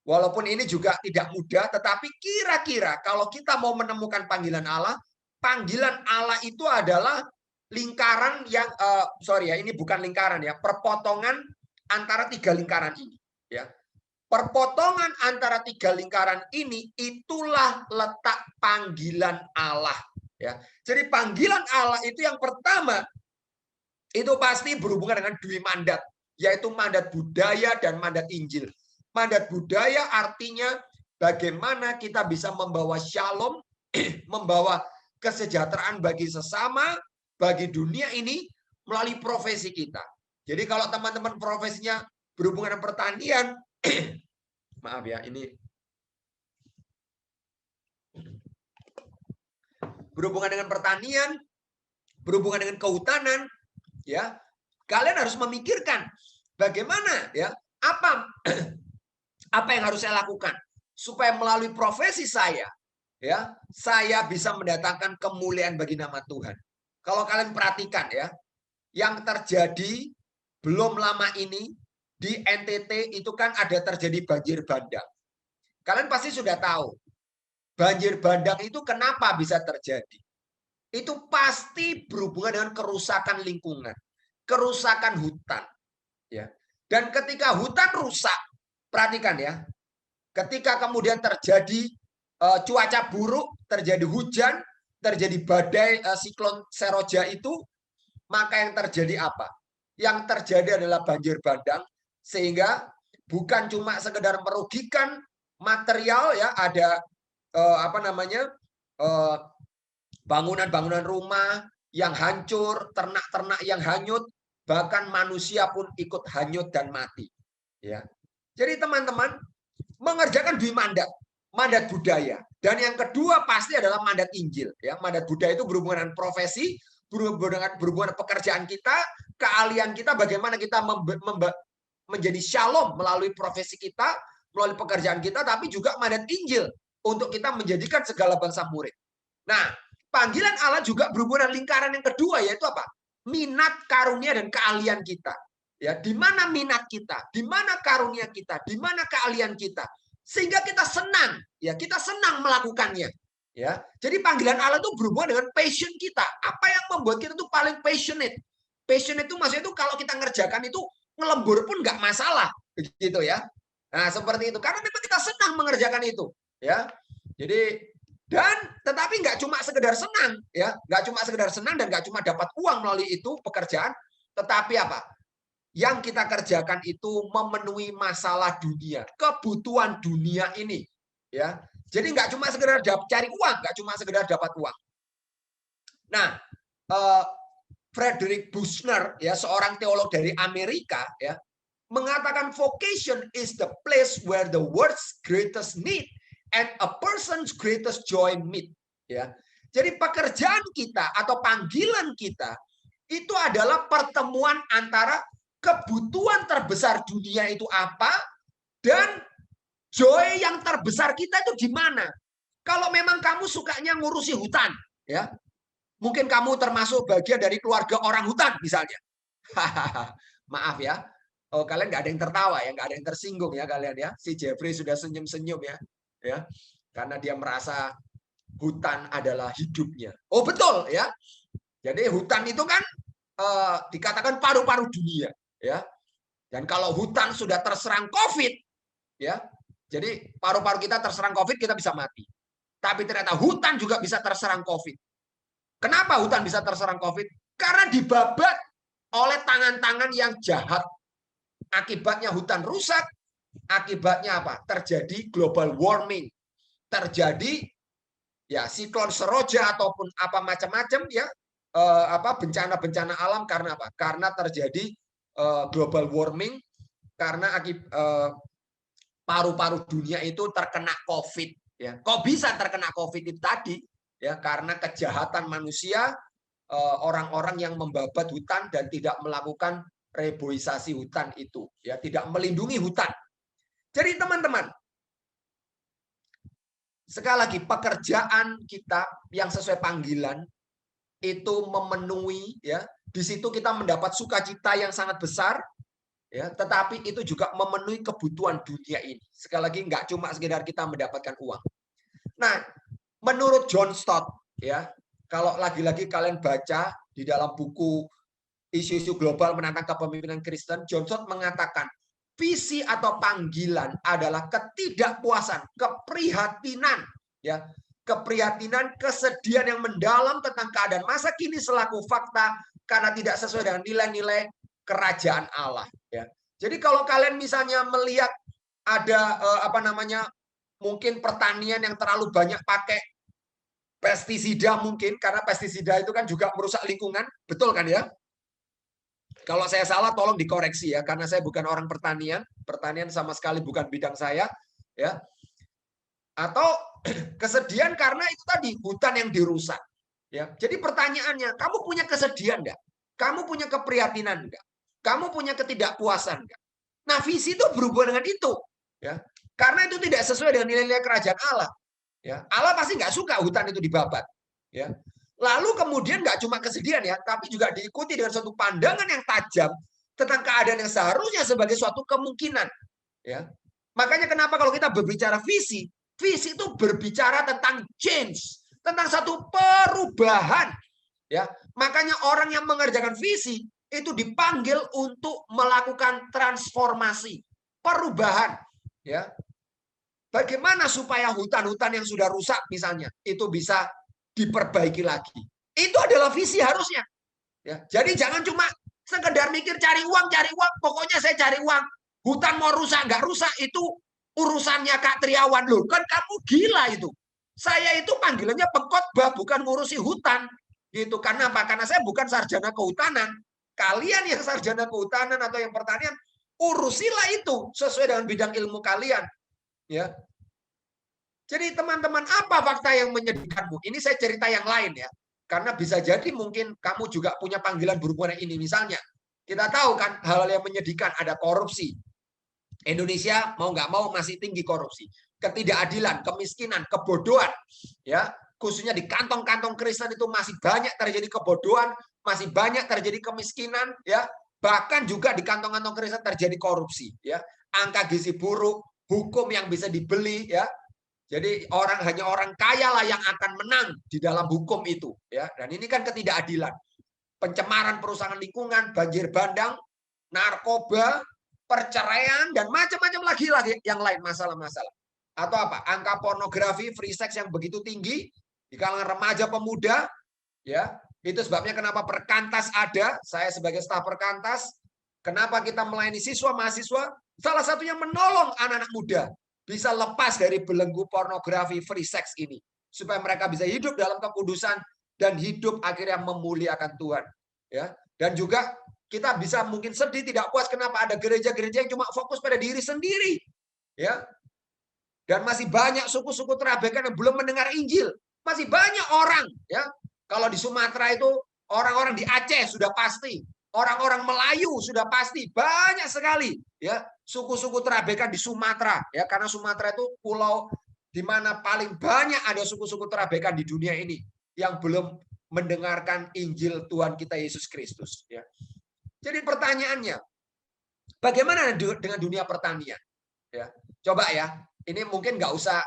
walaupun ini juga tidak mudah, tetapi kira-kira kalau kita mau menemukan panggilan Allah itu adalah lingkaran yang, ini bukan lingkaran ya, perpotongan antara 3 lingkaran ini. Ya, perpotongan antara 3 lingkaran ini itulah letak panggilan Allah. Ya, jadi panggilan Allah itu yang pertama itu pasti berhubungan dengan 2 mandat, yaitu mandat budaya dan mandat Injil. Mandat budaya artinya bagaimana kita bisa membawa shalom, membawa kesejahteraan bagi sesama, bagi dunia ini melalui profesi kita. Jadi kalau teman-teman profesinya berhubungan dengan pertanian, maaf ya, ini berhubungan dengan pertanian, berhubungan dengan kehutanan, ya, kalian harus memikirkan bagaimana, ya, apa yang harus saya lakukan supaya melalui profesi saya ya, saya bisa mendatangkan kemuliaan bagi nama Tuhan. Kalau kalian perhatikan ya, yang terjadi belum lama ini di NTT itu kan ada terjadi banjir bandang. Kalian pasti sudah tahu, banjir bandang itu kenapa bisa terjadi? Itu pasti berhubungan dengan kerusakan lingkungan, kerusakan hutan. Ya. Dan ketika hutan rusak, perhatikan ya, ketika kemudian terjadi cuaca buruk, terjadi hujan, terjadi badai siklon Seroja itu, maka yang terjadi apa? Yang terjadi adalah banjir bandang, sehingga bukan cuma sekedar merugikan material ya, ada bangunan-bangunan rumah yang hancur, ternak-ternak yang hanyut, bahkan manusia pun ikut hanyut dan mati. Ya. Jadi teman-teman, mengerjakan dua mandat budaya, dan yang kedua pasti adalah mandat Injil. Ya, mandat budaya itu berhubungan dengan profesi, berhubungan dengan pekerjaan kita, keahlian kita, bagaimana kita menjadi shalom melalui profesi kita, melalui pekerjaan kita, tapi juga mandat Injil untuk kita menjadikan segala bangsa murid. Nah, panggilan Allah juga berhubungan lingkaran yang kedua, yaitu apa? Minat, karunia, dan keahlian kita. Ya, di mana minat kita, di mana karunia kita, di mana keahlian kita, sehingga kita senang, ya, kita senang melakukannya. Ya, jadi panggilan Allah itu berhubungan dengan passion kita. Apa yang membuat kita tuh paling passionate? Passionate itu maksudnya itu kalau kita ngerjakan itu ngelembur pun nggak masalah, gitu ya. Nah, seperti itu. Karena memang kita senang mengerjakan itu, ya. Jadi tetapi nggak cuma sekedar senang, ya, nggak cuma sekedar senang dan nggak cuma dapat uang melalui itu pekerjaan, tetapi apa? Yang kita kerjakan itu memenuhi masalah dunia, kebutuhan dunia ini, ya. Jadi nggak cuma sekedar cari uang, nggak cuma sekedar dapat uang. Nah, Frederick Buechner, ya, seorang teolog dari Amerika, ya, mengatakan vocation is the place where the world's greatest need and a person's greatest joy meet. Ya, jadi pekerjaan kita atau panggilan kita itu adalah pertemuan antara kebutuhan terbesar dunia itu apa dan joy yang terbesar kita itu di mana. Kalau memang kamu sukanya ngurusi hutan, ya, mungkin kamu termasuk bagian dari keluarga orang hutan misalnya. Maaf ya, kalian nggak ada yang tertawa ya, nggak ada yang tersinggung ya kalian ya. Si Jeffrey sudah senyum-senyum ya. Ya, karena dia merasa hutan adalah hidupnya. Oh betul ya. Jadi hutan itu kan dikatakan paru-paru dunia, ya. Dan kalau hutan sudah terserang COVID, ya, jadi paru-paru kita terserang COVID, kita bisa mati. Tapi ternyata hutan juga bisa terserang COVID. Kenapa hutan bisa terserang COVID? Karena dibabat oleh tangan-tangan yang jahat. Akibatnya hutan rusak. Akibatnya apa? Terjadi global warming, terjadi ya siklon Seroja ataupun apa macam-macam ya, bencana-bencana alam. Karena apa? Karena terjadi global warming, karena paru-paru dunia itu terkena COVID. Ya, kok bisa terkena COVID itu tadi? Ya, karena kejahatan manusia, orang-orang yang membabat hutan dan tidak melakukan reboisasi hutan itu, ya, tidak melindungi hutan. Jadi teman-teman, sekali lagi pekerjaan kita yang sesuai panggilan itu memenuhi, ya, di situ kita mendapat sukacita yang sangat besar, ya, tetapi itu juga memenuhi kebutuhan dunia ini. Sekali lagi nggak cuma sekedar kita mendapatkan uang. Nah, menurut John Stott, ya, kalau lagi-lagi kalian baca di dalam buku Isu-isu Global Menantang Kepemimpinan Kristen, John Stott mengatakan visi atau panggilan adalah ketidakpuasan, keprihatinan, ya, keprihatinan, kesedihan yang mendalam tentang keadaan masa kini selaku fakta karena tidak sesuai dengan nilai-nilai kerajaan Allah. Ya. Jadi kalau kalian misalnya melihat ada mungkin pertanian yang terlalu banyak pakai pestisida mungkin, karena pestisida itu kan juga merusak lingkungan, betul kan ya? Kalau saya salah tolong dikoreksi ya, karena saya bukan orang pertanian sama sekali bukan bidang saya, ya. Atau kesedihan karena itu tadi hutan yang dirusak, ya. Jadi pertanyaannya, kamu punya kesedihan enggak? Kamu punya keprihatinan enggak? Kamu punya ketidakpuasan enggak? Nah, visi itu berhubungan dengan itu, ya. Karena itu tidak sesuai dengan nilai-nilai kerajaan Allah, Ya, Allah pasti nggak suka hutan itu dibabat. Ya. Lalu kemudian nggak cuma kesedihan ya, tapi juga diikuti dengan suatu pandangan yang tajam tentang keadaan yang seharusnya sebagai suatu kemungkinan. Ya. Makanya kenapa kalau kita berbicara visi, visi itu berbicara tentang change, tentang satu perubahan. Ya, makanya orang yang mengerjakan visi itu dipanggil untuk melakukan transformasi, perubahan. Ya, bagaimana supaya hutan-hutan yang sudah rusak misalnya itu bisa diperbaiki lagi? Itu adalah visi harusnya. Ya, jadi jangan cuma sekedar mikir cari uang, pokoknya saya cari uang. Hutan mau rusak, nggak rusak, itu urusannya Kak Triawan. Loh, kan kamu gila itu. Saya itu panggilannya pengkhotbah, bukan ngurusi hutan. Gitu. Karena apa? Karena saya bukan sarjana kehutanan. Kalian yang sarjana kehutanan atau yang pertanian, urusilah itu sesuai dengan bidang ilmu kalian. Ya. Jadi teman-teman, apa fakta yang menyedihkanmu? Ini saya cerita yang lain ya. Karena bisa jadi mungkin kamu juga punya panggilan berhubungan ini. Misalnya, kita tahu kan hal yang menyedihkan, ada korupsi. Indonesia mau nggak mau masih tinggi korupsi. Ketidakadilan, kemiskinan, kebodohan. Ya, khususnya di kantong-kantong Kristen itu masih banyak terjadi kebodohan, masih banyak terjadi kemiskinan. Ya, bahkan juga di kantong-kantong Kristen terjadi korupsi. Ya, angka gizi buruk, hukum yang bisa dibeli. Ya, jadi hanya orang kaya lah yang akan menang di dalam hukum itu, ya. Dan ini kan ketidakadilan, pencemaran perusahaan lingkungan, banjir bandang, narkoba, perceraian dan macam-macam lagi yang lain masalah-masalah. Atau apa? Angka pornografi, free sex yang begitu tinggi di kalangan remaja pemuda, ya. Itu sebabnya kenapa Perkantas ada. Saya sebagai staf Perkantas, kenapa kita melayani siswa mahasiswa? Salah satunya menolong anak-anak muda bisa lepas dari belenggu pornografi free sex ini. Supaya mereka bisa hidup dalam kekudusan dan hidup akhirnya memuliakan Tuhan. Ya. Dan juga kita bisa mungkin sedih, tidak puas kenapa ada gereja-gereja yang cuma fokus pada diri sendiri. Ya. Dan masih banyak suku-suku terabaikan yang belum mendengar Injil. Masih banyak orang. Ya. Kalau di Sumatera itu, orang-orang di Aceh sudah pasti. Orang-orang Melayu sudah pasti. Banyak sekali. Ya. Suku-suku terabaikan di Sumatera, ya, karena Sumatera itu pulau di mana paling banyak ada suku-suku terabaikan di dunia ini yang belum mendengarkan Injil Tuhan kita Yesus Kristus. Ya. Jadi pertanyaannya, bagaimana dengan dunia pertanian? Ya, coba ya, ini mungkin nggak usah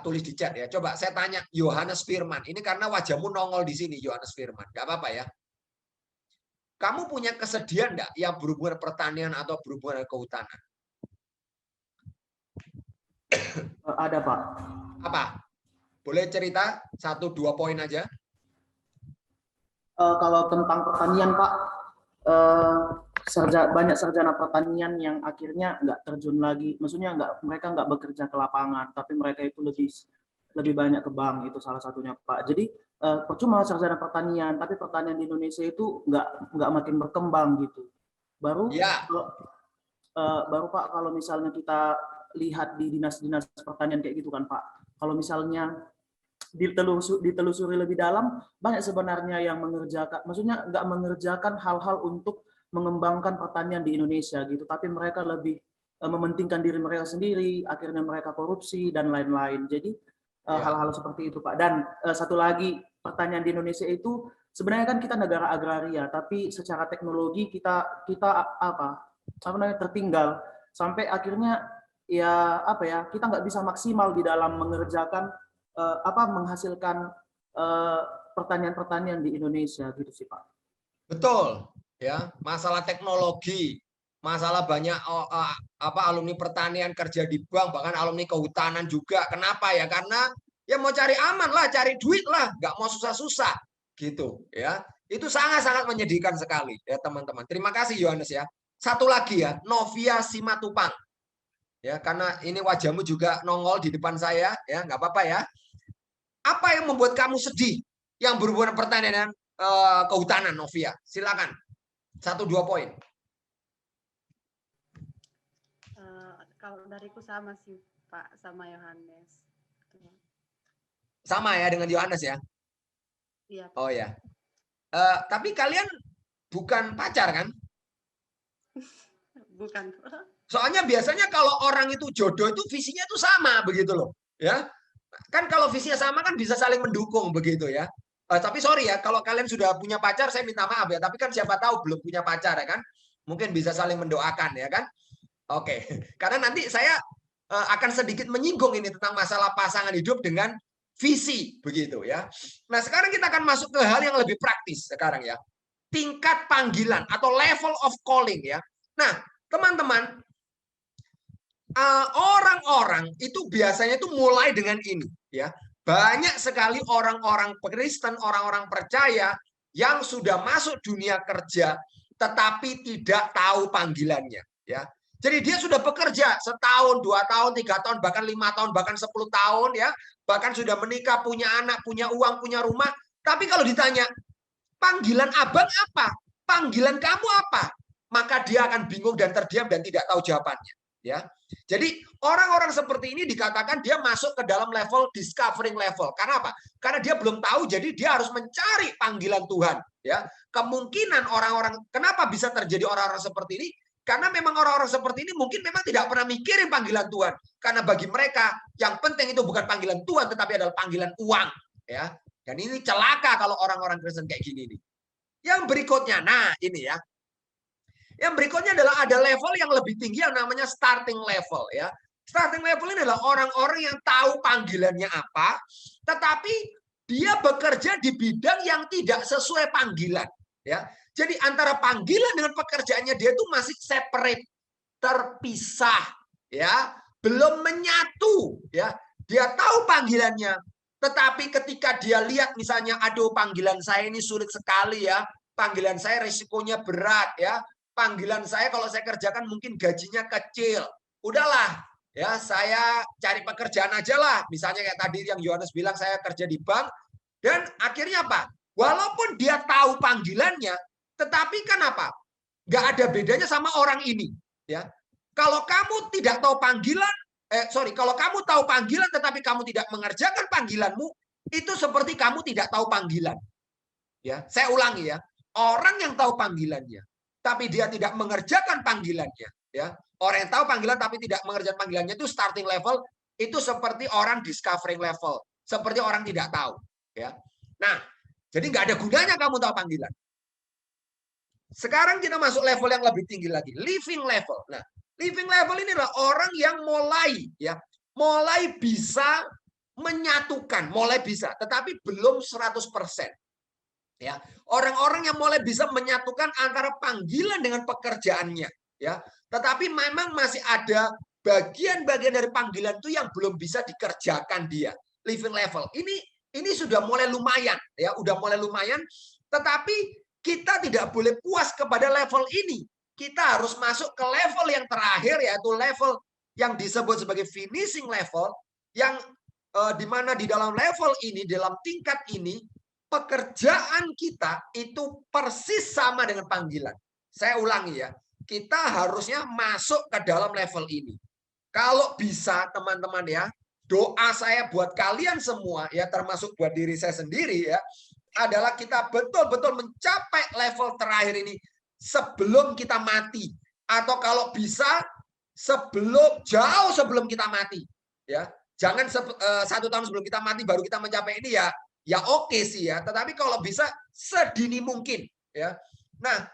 tulis di chat ya. Coba saya tanya Yohanes Firman. Ini karena wajahmu nongol di sini, Yohanes Firman. Nggak apa-apa ya. Kamu punya kesedihan enggak yang berhubungan pertanian atau berhubungan kehutanan? Ada, Pak. Apa? Boleh cerita 1-2 poin aja? Kalau tentang pertanian, Pak, banyak sarjana pertanian yang akhirnya nggak terjun lagi. Maksudnya mereka nggak bekerja ke lapangan, tapi mereka itu lebih banyak ke bank, itu salah satunya, Pak. Jadi percuma sarjana pertanian, tapi pertanian di Indonesia itu nggak makin berkembang gitu. Baru Pak, kalau misalnya kita lihat di dinas-dinas pertanian kayak gitu kan, Pak. Kalau misalnya ditelusuri lebih dalam, banyak sebenarnya yang mengerjakan, maksudnya nggak mengerjakan hal-hal untuk mengembangkan pertanian di Indonesia gitu, tapi mereka lebih mementingkan diri mereka sendiri, akhirnya mereka korupsi dan lain-lain. Jadi hal-hal seperti itu, Pak. Dan satu lagi, pertanian di Indonesia itu sebenarnya kan kita negara agraria, tapi secara teknologi kita tertinggal sampai akhirnya kita nggak bisa maksimal di dalam mengerjakan menghasilkan pertanian-pertanian di Indonesia gitu sih, Pak. Betul, ya. Masalah teknologi, masalah banyak alumni pertanian kerja di bank, bahkan alumni kehutanan juga. Kenapa ya? Karena ya mau cari aman lah, cari duit lah, nggak mau susah-susah gitu ya. Itu sangat-sangat menyedihkan sekali ya teman-teman. Terima kasih Yohanes ya. Satu lagi ya, Novia Simatupang. Ya, karena ini wajahmu juga nongol di depan saya ya, nggak apa-apa ya. Apa yang membuat kamu sedih yang berhubungan pertanian dan kehutanan, Novia? Silakan. 1-2 poin. Kalau dariku sama sih, Pak, sama Yohanes. Sama ya dengan Yohanes ya? Iya. Oh ya. Tapi kalian bukan pacar kan? Bukan. Soalnya biasanya kalau orang itu jodoh itu visinya itu sama begitu loh, ya. Kan kalau visinya sama kan bisa saling mendukung begitu ya. Tapi sorry ya, kalau kalian sudah punya pacar saya minta maaf ya, tapi kan siapa tahu belum punya pacar ya kan. Mungkin bisa saling mendoakan ya kan. Oke, karena nanti saya akan sedikit menyinggung ini tentang masalah pasangan hidup dengan visi begitu ya. Nah, sekarang kita akan masuk ke hal yang lebih praktis sekarang ya. Tingkat panggilan atau level of calling ya. Nah, teman-teman, orang-orang itu biasanya itu mulai dengan ini ya. Banyak sekali orang-orang Kristen, orang-orang percaya yang sudah masuk dunia kerja tetapi tidak tahu panggilannya ya. Jadi dia sudah bekerja setahun, 2 tahun, 3 tahun, bahkan 5 tahun, bahkan 10 tahun ya. Bahkan sudah menikah, punya anak, punya uang, punya rumah. Tapi kalau ditanya, panggilan abang apa? Panggilan kamu apa? Maka dia akan bingung dan terdiam dan tidak tahu jawabannya. Ya, jadi orang-orang seperti ini dikatakan dia masuk ke dalam level discovering level. Karena apa? Karena dia belum tahu, jadi dia harus mencari panggilan Tuhan. Ya, kemungkinan orang-orang kenapa bisa terjadi orang-orang seperti ini? Karena memang orang-orang seperti ini mungkin memang tidak pernah mikirin panggilan Tuhan. Karena bagi mereka yang penting itu bukan panggilan Tuhan, tetapi adalah panggilan uang. Ya, dan ini celaka kalau orang-orang Kristen kayak gini nih. Yang berikutnya, nah ini ya. Yang berikutnya adalah ada level yang lebih tinggi yang namanya starting level ya. Starting level ini adalah orang-orang yang tahu panggilannya apa, tetapi dia bekerja di bidang yang tidak sesuai panggilan ya. Jadi antara panggilan dengan pekerjaannya dia itu masih separate, terpisah ya, belum menyatu ya. Dia tahu panggilannya, tetapi ketika dia lihat misalnya, aduh panggilan saya ini sulit sekali ya, panggilan saya risikonya berat ya, panggilan saya kalau saya kerjakan mungkin gajinya kecil, udahlah ya saya cari pekerjaan aja lah. Misalnya kayak tadi yang Yohanes bilang saya kerja di bank, dan akhirnya apa? Walaupun dia tahu panggilannya, tetapi kan apa? Nggak ada bedanya sama orang ini ya. Kalau kamu tidak tahu panggilan, kalau kamu tahu panggilan tetapi kamu tidak mengerjakan panggilanmu, itu seperti kamu tidak tahu panggilan. Ya, saya ulangi ya. Orang yang tahu panggilannya, tapi dia tidak mengerjakan panggilannya, ya. Orang yang tahu panggilan tapi tidak mengerjakan panggilannya itu starting level, itu seperti orang discovering level, seperti orang tidak tahu, ya. Nah, jadi nggak ada gunanya kamu tahu panggilan. Sekarang kita masuk level yang lebih tinggi lagi, living level. Nah, living level ini adalah orang yang mulai bisa menyatukan, mulai bisa, tetapi belum 100%. Ya, orang-orang yang mulai bisa menyatukan antara panggilan dengan pekerjaannya, ya. Tetapi memang masih ada bagian-bagian dari panggilan itu yang belum bisa dikerjakan dia. Living level. Ini sudah mulai lumayan, ya, udah mulai lumayan, tetapi kita tidak boleh puas kepada level ini. Kita harus masuk ke level yang terakhir, yaitu level yang disebut sebagai finishing level, yang di mana di dalam level ini, dalam tingkat ini, pekerjaan kita itu persis sama dengan panggilan. Saya ulangi ya, kita harusnya masuk ke dalam level ini. Kalau bisa teman-teman ya, doa saya buat kalian semua ya, termasuk buat diri saya sendiri ya, adalah kita betul-betul mencapai level terakhir ini sebelum kita mati, atau kalau bisa jauh sebelum kita mati ya. Jangan 1 tahun sebelum kita mati baru kita mencapai ini ya oke sih ya, tetapi kalau bisa sedini mungkin ya. Nah,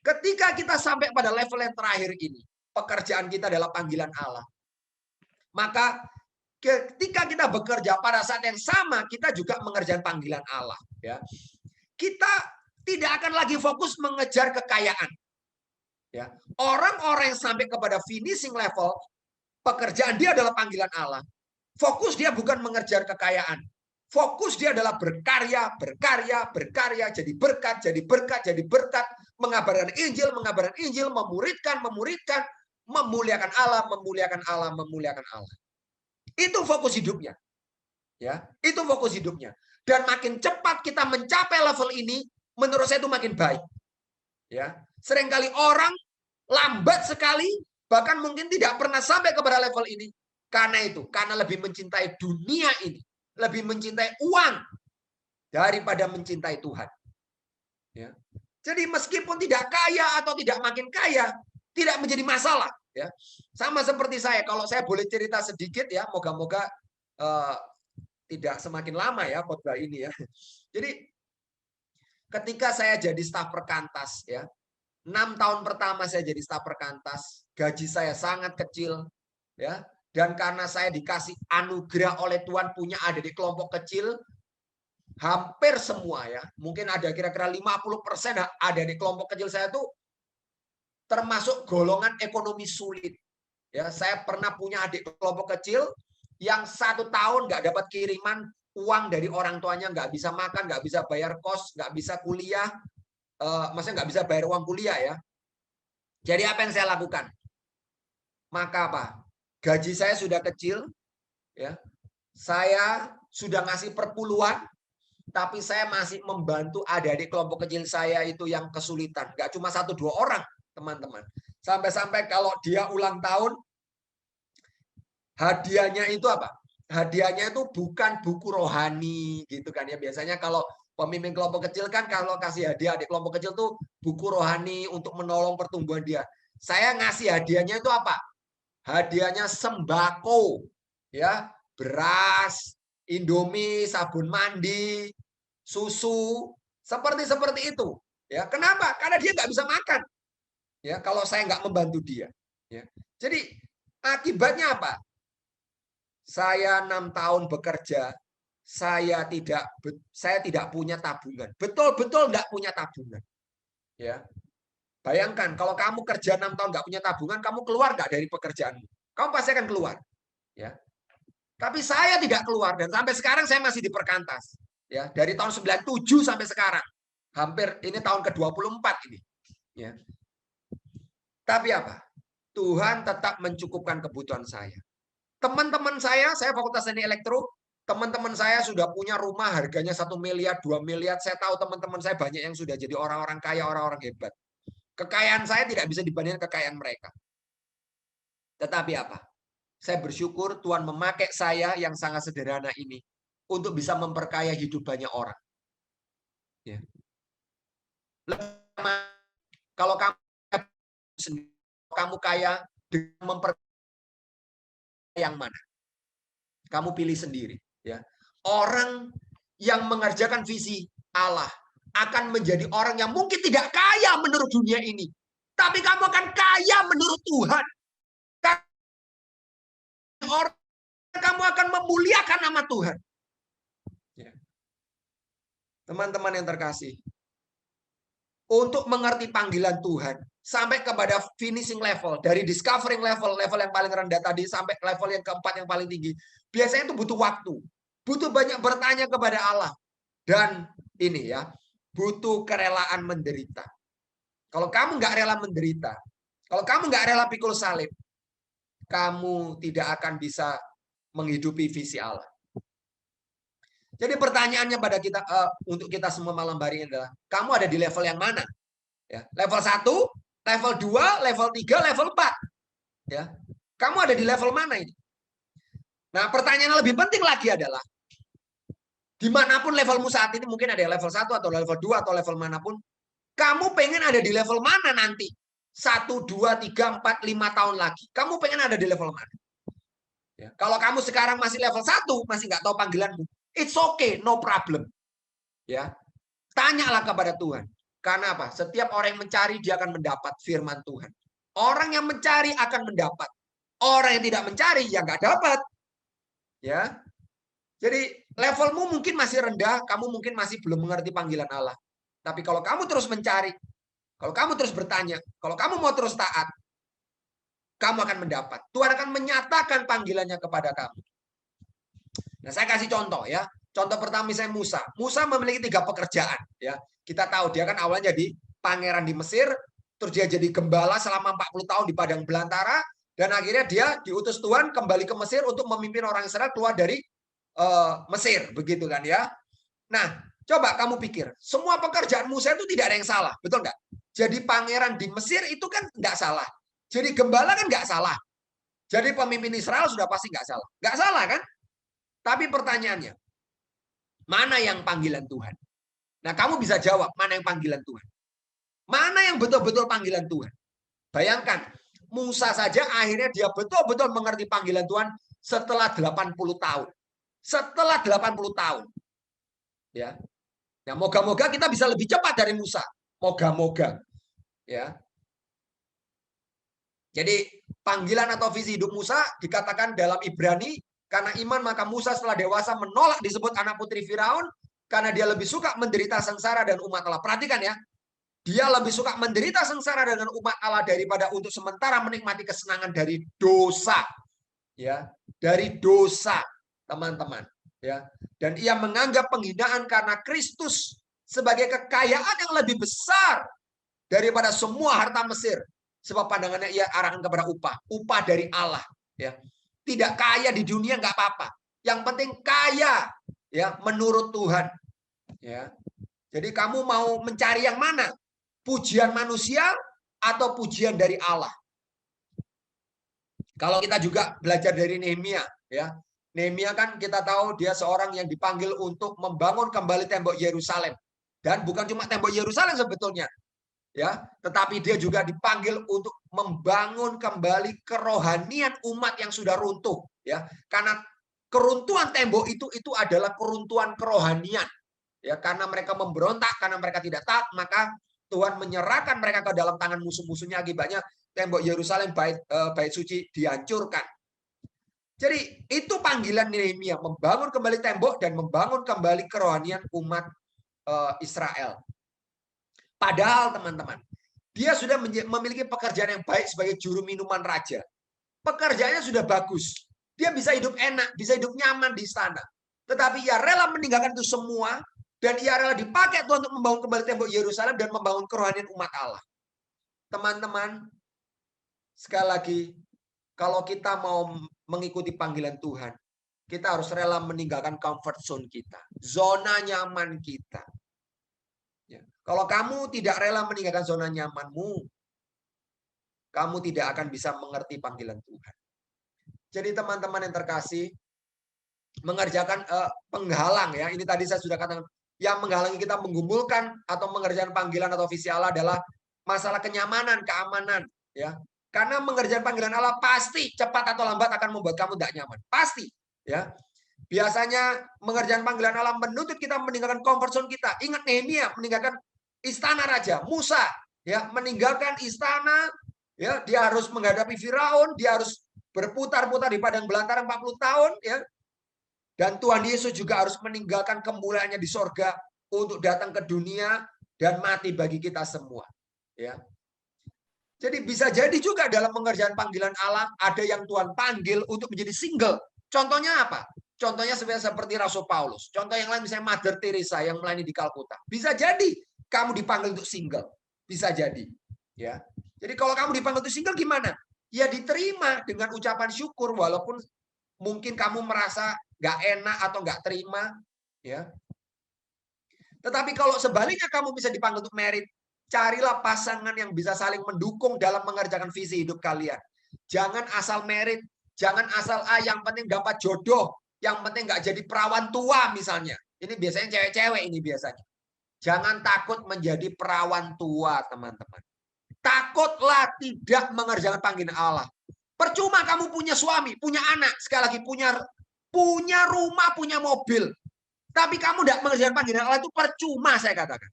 ketika kita sampai pada level yang terakhir ini, pekerjaan kita adalah panggilan Allah, maka ketika kita bekerja pada saat yang sama kita juga mengerjakan panggilan Allah ya. Kita tidak akan lagi fokus mengejar kekayaan ya. Orang-orang yang sampai kepada finishing level, pekerjaan dia adalah panggilan Allah, fokus dia bukan mengejar kekayaan. Fokus dia adalah berkarya, jadi berkat, mengabarkan Injil, memuridkan, memuliakan Allah. Itu fokus hidupnya. Ya, itu fokus hidupnya. Dan makin cepat kita mencapai level ini, menurut saya itu makin baik. Ya, seringkali orang lambat sekali, bahkan mungkin tidak pernah sampai kepada level ini. Karena lebih mencintai dunia ini, lebih mencintai uang daripada mencintai Tuhan. Ya. Jadi meskipun tidak kaya atau tidak makin kaya, tidak menjadi masalah. Ya, sama seperti saya. Kalau saya boleh cerita sedikit ya, moga-moga tidak semakin lama ya khotbah ini ya. Jadi ketika saya jadi staf perkantas ya, 6 tahun pertama saya jadi staf perkantas, gaji saya sangat kecil ya. Dan karena saya dikasih anugerah oleh Tuhan punya adik kelompok kecil, hampir semua ya, mungkin ada kira-kira 50% ada di kelompok kecil saya tuh termasuk golongan ekonomi sulit. Ya, saya pernah punya adik kelompok kecil yang 1 tahun nggak dapat kiriman uang dari orang tuanya, nggak bisa makan, nggak bisa bayar kos, nggak bisa kuliah, maksudnya nggak bisa bayar uang kuliah ya. Jadi apa yang saya lakukan? Maka apa? Gaji saya sudah kecil, ya. Saya sudah ngasih perpuluhan, tapi saya masih membantu adik-adik kelompok kecil saya itu yang kesulitan. Nggak cuma 1-2 orang, teman-teman. Sampai-sampai kalau dia ulang tahun, hadiahnya itu apa? Hadiahnya itu bukan buku rohani gitu kan ya. Biasanya kalau pemimpin kelompok kecil kan kalau kasih hadiah adik kelompok kecil tuh buku rohani untuk menolong pertumbuhan dia. Saya ngasih hadiahnya itu apa? Hadiahnya sembako, ya, beras, Indomie, sabun mandi, susu, seperti itu. Ya, kenapa? Karena dia nggak bisa makan. Ya, kalau saya nggak membantu dia. Ya. Jadi akibatnya apa? Saya 6 tahun bekerja, saya tidak punya tabungan. Betul-betul nggak punya tabungan. Ya. Bayangkan kalau kamu kerja 6 tahun nggak punya tabungan, kamu keluar nggak dari pekerjaanmu? Kamu pasti akan keluar. Ya. Tapi saya tidak keluar dan sampai sekarang saya masih di perkantas. Ya, dari tahun 97 sampai sekarang. Hampir ini tahun ke-24 ini. Ya. Tapi apa? Tuhan tetap mencukupkan kebutuhan saya. Teman-teman saya Fakultas Teknik Elektro, teman-teman saya sudah punya rumah harganya 1 miliar, 2 miliar. Saya tahu teman-teman saya banyak yang sudah jadi orang-orang kaya, orang-orang hebat. Kekayaan saya tidak bisa dibandingkan kekayaan mereka. Tetapi apa? Saya bersyukur Tuhan memakai saya yang sangat sederhana ini untuk bisa memperkaya hidup banyak orang. Ya. Kalau kamu kaya dengan memperkaya yang mana? Kamu pilih sendiri. Ya. Orang yang mengerjakan visi Allah akan menjadi orang yang mungkin tidak kaya menurut dunia ini. Tapi kamu akan kaya menurut Tuhan. Orang kamu akan memuliakan nama Tuhan. Teman-teman yang terkasih, untuk mengerti panggilan Tuhan sampai kepada finishing level, dari discovering level yang paling rendah tadi sampai level yang keempat yang paling tinggi, biasanya itu butuh waktu, butuh banyak bertanya kepada Allah, dan ini ya, butuh kerelaan menderita. Kalau kamu nggak rela menderita, kalau kamu nggak rela pikul salib, kamu tidak akan bisa menghidupi visi Allah. Jadi pertanyaannya pada kita untuk kita semua malam hari ini adalah, kamu ada di level yang mana? Ya, level 1, level 2, level 3, level 4. Ya. Kamu ada di level mana ini? Nah, pertanyaan yang lebih penting lagi adalah, dimanapun levelmu saat ini, mungkin ada level 1 atau level 2 atau level manapun, kamu pengen ada di level mana nanti? 1, 2, 3, 4, 5 tahun lagi. Kamu pengen ada di level mana? Ya. Kalau kamu sekarang masih level 1, masih nggak tahu panggilanmu, it's okay, no problem. Ya. Tanyalah kepada Tuhan. Karena apa? Setiap orang yang mencari, dia akan mendapat firman Tuhan. Orang yang mencari akan mendapat. Orang yang tidak mencari, ya nggak dapat. Ya. Jadi levelmu mungkin masih rendah, kamu mungkin masih belum mengerti panggilan Allah. Tapi kalau kamu terus mencari, kalau kamu terus bertanya, kalau kamu mau terus taat, kamu akan mendapat. Tuhan akan menyatakan panggilannya kepada kamu. Nah, saya kasih contoh ya. Contoh pertama misalnya Musa. Musa memiliki 3 pekerjaan. Ya, kita tahu dia kan awalnya jadi pangeran di Mesir, terus dia jadi gembala selama 40 tahun di padang belantara, dan akhirnya dia diutus Tuhan kembali ke Mesir untuk memimpin orang Israel keluar dari Mesir, begitu kan ya. Nah, coba kamu pikir, semua pekerjaan Musa itu tidak ada yang salah, betul nggak? Jadi pangeran di Mesir itu kan nggak salah. Jadi gembala kan nggak salah. Jadi pemimpin Israel sudah pasti nggak salah. Nggak salah kan? Tapi pertanyaannya, mana yang panggilan Tuhan? Nah, kamu bisa jawab mana yang panggilan Tuhan. Mana yang betul-betul panggilan Tuhan? Bayangkan, Musa saja akhirnya dia betul-betul mengerti panggilan Tuhan setelah 80 tahun. Setelah 80 tahun. Ya. Nah, moga-moga kita bisa lebih cepat dari Musa. Moga-moga. Ya. Jadi panggilan atau visi hidup Musa dikatakan dalam Ibrani, karena iman maka Musa setelah dewasa menolak disebut anak putri Firaun karena dia lebih suka menderita sengsara dan umat Allah. Perhatikan ya. Dia lebih suka menderita sengsara dengan umat Allah daripada untuk sementara menikmati kesenangan dari dosa. Ya, dari dosa, teman-teman. Ya. Dan ia menganggap penghinaan karena Kristus sebagai kekayaan yang lebih besar daripada semua harta Mesir. Sebab pandangannya ia arahkan kepada upah dari Allah. Ya. Tidak kaya di dunia nggak apa-apa. Yang penting kaya, ya, menurut Tuhan. Ya. Jadi kamu mau mencari yang mana? Pujian manusia atau pujian dari Allah? Kalau kita juga belajar dari Nehemia, ya. Nehemia kan kita tahu dia seorang yang dipanggil untuk membangun kembali tembok Yerusalem. Dan bukan cuma tembok Yerusalem sebetulnya. Ya, tetapi dia juga dipanggil untuk membangun kembali kerohanian umat yang sudah runtuh, ya. Karena keruntuhan tembok itu adalah keruntuhan kerohanian. Ya, karena mereka memberontak, karena mereka tidak taat, maka Tuhan menyerahkan mereka ke dalam tangan musuh-musuhnya, akibatnya tembok Yerusalem bait suci dihancurkan. Jadi itu panggilan Nehemia, membangun kembali tembok dan membangun kembali kerohanian umat Israel. Padahal teman-teman, dia sudah memiliki pekerjaan yang baik sebagai juru minuman raja. Pekerjaannya sudah bagus. Dia bisa hidup enak, bisa hidup nyaman di istana. Tetapi ia rela meninggalkan itu semua. Dan ia rela dipakai Tuhan untuk membangun kembali tembok Yerusalem dan membangun kerohanian umat Allah. Teman-teman, sekali lagi, kalau kita mau mengikuti panggilan Tuhan, kita harus rela meninggalkan comfort zone kita, zona nyaman kita. Ya. Kalau kamu tidak rela meninggalkan zona nyamanmu, kamu tidak akan bisa mengerti panggilan Tuhan. Jadi teman-teman yang terkasih, mengerjakan penghalang, ya, ini tadi saya sudah katakan, yang menghalangi kita menggumulkan atau mengerjakan panggilan atau visi Allah adalah masalah kenyamanan, keamanan, ya. Karena mengerjakan panggilan Allah pasti cepat atau lambat akan membuat kamu tidak nyaman. Pasti, ya. Biasanya mengerjakan panggilan Allah menuntut kita meninggalkan comfort zone kita. Ingat Nehemia meninggalkan istana raja, Musa, ya, meninggalkan istana, ya, dia harus menghadapi Firaun, dia harus berputar-putar di padang belantara 40 tahun, ya. Dan Tuhan Yesus juga harus meninggalkan kemuliaannya di sorga untuk datang ke dunia dan mati bagi kita semua. Ya. Jadi bisa jadi juga dalam mengerjakan panggilan Allah ada yang Tuhan panggil untuk menjadi single. Contohnya apa? Contohnya seperti Rasul Paulus. Contoh yang lain misalnya Mother Teresa yang melayani di Kalkuta. Bisa jadi kamu dipanggil untuk single. Bisa jadi. Ya. Jadi kalau kamu dipanggil untuk single gimana? Ya diterima dengan ucapan syukur walaupun mungkin kamu merasa nggak enak atau nggak terima, ya. Tetapi kalau sebaliknya kamu bisa dipanggil untuk married, carilah pasangan yang bisa saling mendukung dalam mengerjakan visi hidup kalian. Jangan asal married, jangan asal yang penting dapat jodoh, yang penting nggak jadi perawan tua misalnya. Ini biasanya cewek-cewek ini biasanya. Jangan takut menjadi perawan tua, teman-teman. Takutlah tidak mengerjakan panggilan Allah. Percuma kamu punya suami, punya anak, sekali lagi punya rumah, punya mobil. Tapi kamu tidak mengerjakan panggilan Allah itu percuma, saya katakan.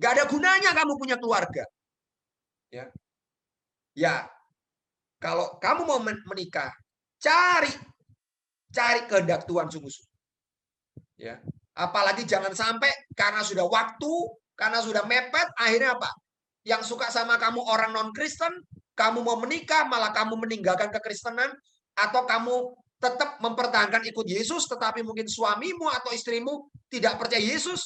Gak ada gunanya kamu punya keluarga. Ya, ya. Kalau kamu mau menikah, cari kehendak Tuhan sungguh-sungguh. Ya, apalagi jangan sampai karena sudah waktu, karena sudah mepet, akhirnya apa? Yang suka sama kamu orang non-Kristen, kamu mau menikah, malah kamu meninggalkan kekristenan, atau kamu tetap mempertahankan ikut Yesus, tetapi mungkin suamimu atau istrimu tidak percaya Yesus,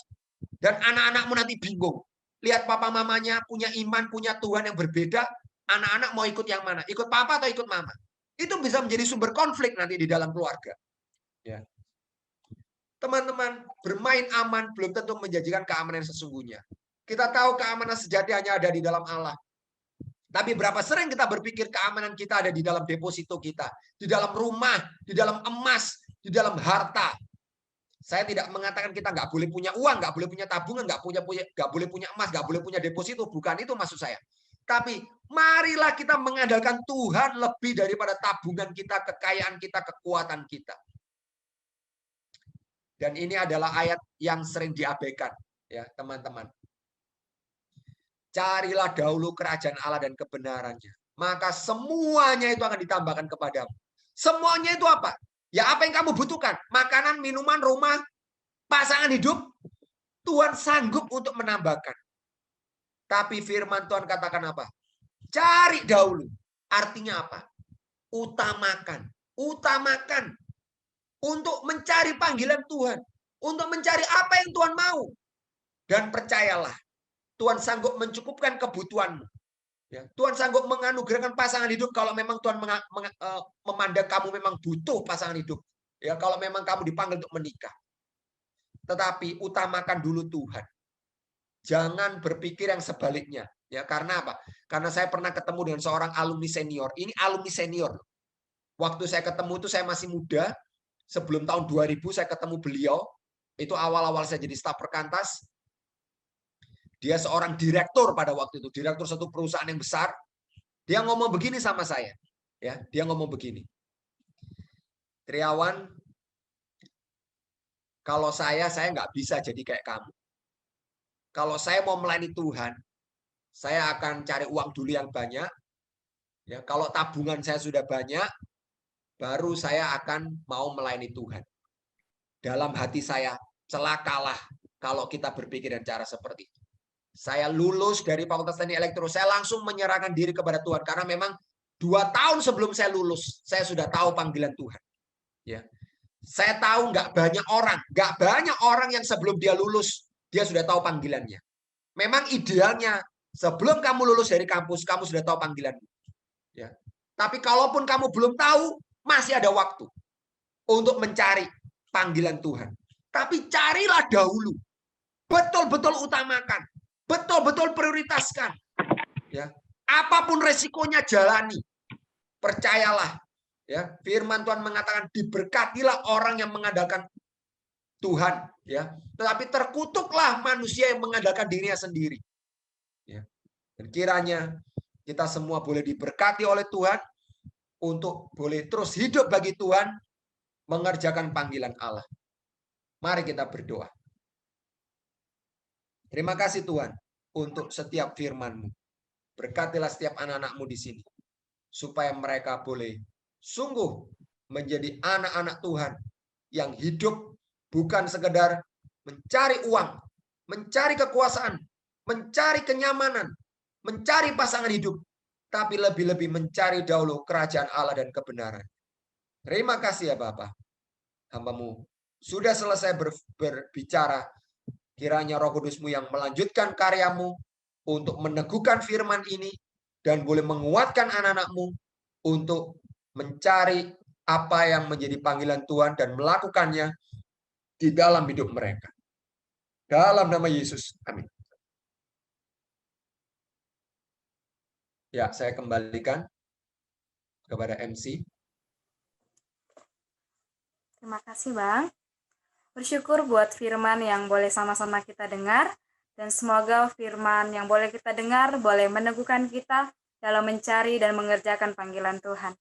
dan anak-anakmu nanti bingung. Lihat papa mamanya punya iman, punya Tuhan yang berbeda, anak-anak mau ikut yang mana? Ikut papa atau ikut mama? Itu bisa menjadi sumber konflik nanti di dalam keluarga. Ya. Teman-teman, bermain aman belum tentu menjanjikan keamanan yang sesungguhnya. Kita tahu keamanan sejati hanya ada di dalam Allah. Tapi berapa sering kita berpikir keamanan kita ada di dalam deposito kita, di dalam rumah, di dalam emas, di dalam harta. Saya tidak mengatakan kita nggak boleh punya uang, nggak boleh punya tabungan, nggak boleh punya emas, nggak boleh punya deposito. Bukan itu maksud saya. Tapi marilah kita mengandalkan Tuhan lebih daripada tabungan kita, kekayaan kita, kekuatan kita. Dan ini adalah ayat yang sering diabaikan, ya teman-teman. Carilah dahulu kerajaan Allah dan kebenarannya, maka semuanya itu akan ditambahkan kepadamu. Semuanya itu apa? Ya apa yang kamu butuhkan? Makanan, minuman, rumah, pasangan hidup. Tuhan sanggup untuk menambahkan. Tapi firman Tuhan katakan apa? Cari dahulu. Artinya apa? Utamakan. Utamakan. Untuk mencari panggilan Tuhan. Untuk mencari apa yang Tuhan mau. Dan percayalah, Tuhan sanggup mencukupkan kebutuhanmu. Ya, Tuhan sanggup menganugerahkan pasangan hidup kalau memang Tuhan memandang kamu memang butuh pasangan hidup. Ya, kalau memang kamu dipanggil untuk menikah. Tetapi utamakan dulu Tuhan. Jangan berpikir yang sebaliknya. Ya, karena apa? Karena saya pernah ketemu dengan seorang alumni senior. Ini alumni senior. Waktu saya ketemu itu saya masih muda. Sebelum tahun 2000 saya ketemu beliau. Itu awal-awal saya jadi staf perkantas. Dia seorang direktur pada waktu itu. Direktur satu perusahaan yang besar. Dia ngomong begini sama saya. Ya, dia ngomong begini. Triawan, kalau saya nggak bisa jadi kayak kamu. Kalau saya mau melayani Tuhan, saya akan cari uang dulu yang banyak. Ya, kalau tabungan saya sudah banyak, baru saya akan mau melayani Tuhan. Dalam hati saya, celakalah kalau kita berpikir dengan cara seperti itu. Saya lulus dari Fakultas Teknik Elektro, saya langsung menyerahkan diri kepada Tuhan. Karena memang 2 tahun sebelum saya lulus, saya sudah tahu panggilan Tuhan. Ya, saya tahu nggak banyak orang yang sebelum dia lulus, dia sudah tahu panggilannya. Memang idealnya sebelum kamu lulus dari kampus, kamu sudah tahu panggilanmu. Ya. Tapi kalaupun kamu belum tahu, masih ada waktu untuk mencari panggilan Tuhan. Tapi carilah dahulu. Betul-betul utamakan. Betul-betul prioritaskan. Ya. Apapun resikonya jalani. Percayalah. Ya, firman Tuhan mengatakan diberkatilah orang yang mengandalkan Tuhan, ya. Tetapi terkutuklah manusia yang mengandalkan dirinya sendiri. Ya. Dan kiranya kita semua boleh diberkati oleh Tuhan untuk boleh terus hidup bagi Tuhan, mengerjakan panggilan Allah. Mari kita berdoa. Terima kasih Tuhan untuk setiap firman-Mu. Berkatilah setiap anak-anak-Mu di sini supaya mereka boleh sungguh menjadi anak-anak Tuhan yang hidup bukan sekedar mencari uang, mencari kekuasaan, mencari kenyamanan, mencari pasangan hidup, tapi lebih-lebih mencari dahulu kerajaan Allah dan kebenaran. Terima kasih ya Bapa. Hamba-Mu sudah selesai berbicara. Kiranya Roh Kudus-Mu yang melanjutkan karya-Mu untuk meneguhkan firman ini dan boleh menguatkan anak-anak-Mu untuk mencari apa yang menjadi panggilan Tuhan dan melakukannya di dalam hidup mereka. Dalam nama Yesus. Amin. Ya, saya kembalikan kepada MC. Terima kasih, Bang. Bersyukur buat firman yang boleh sama-sama kita dengar, dan semoga firman yang boleh kita dengar boleh meneguhkan kita dalam mencari dan mengerjakan panggilan Tuhan.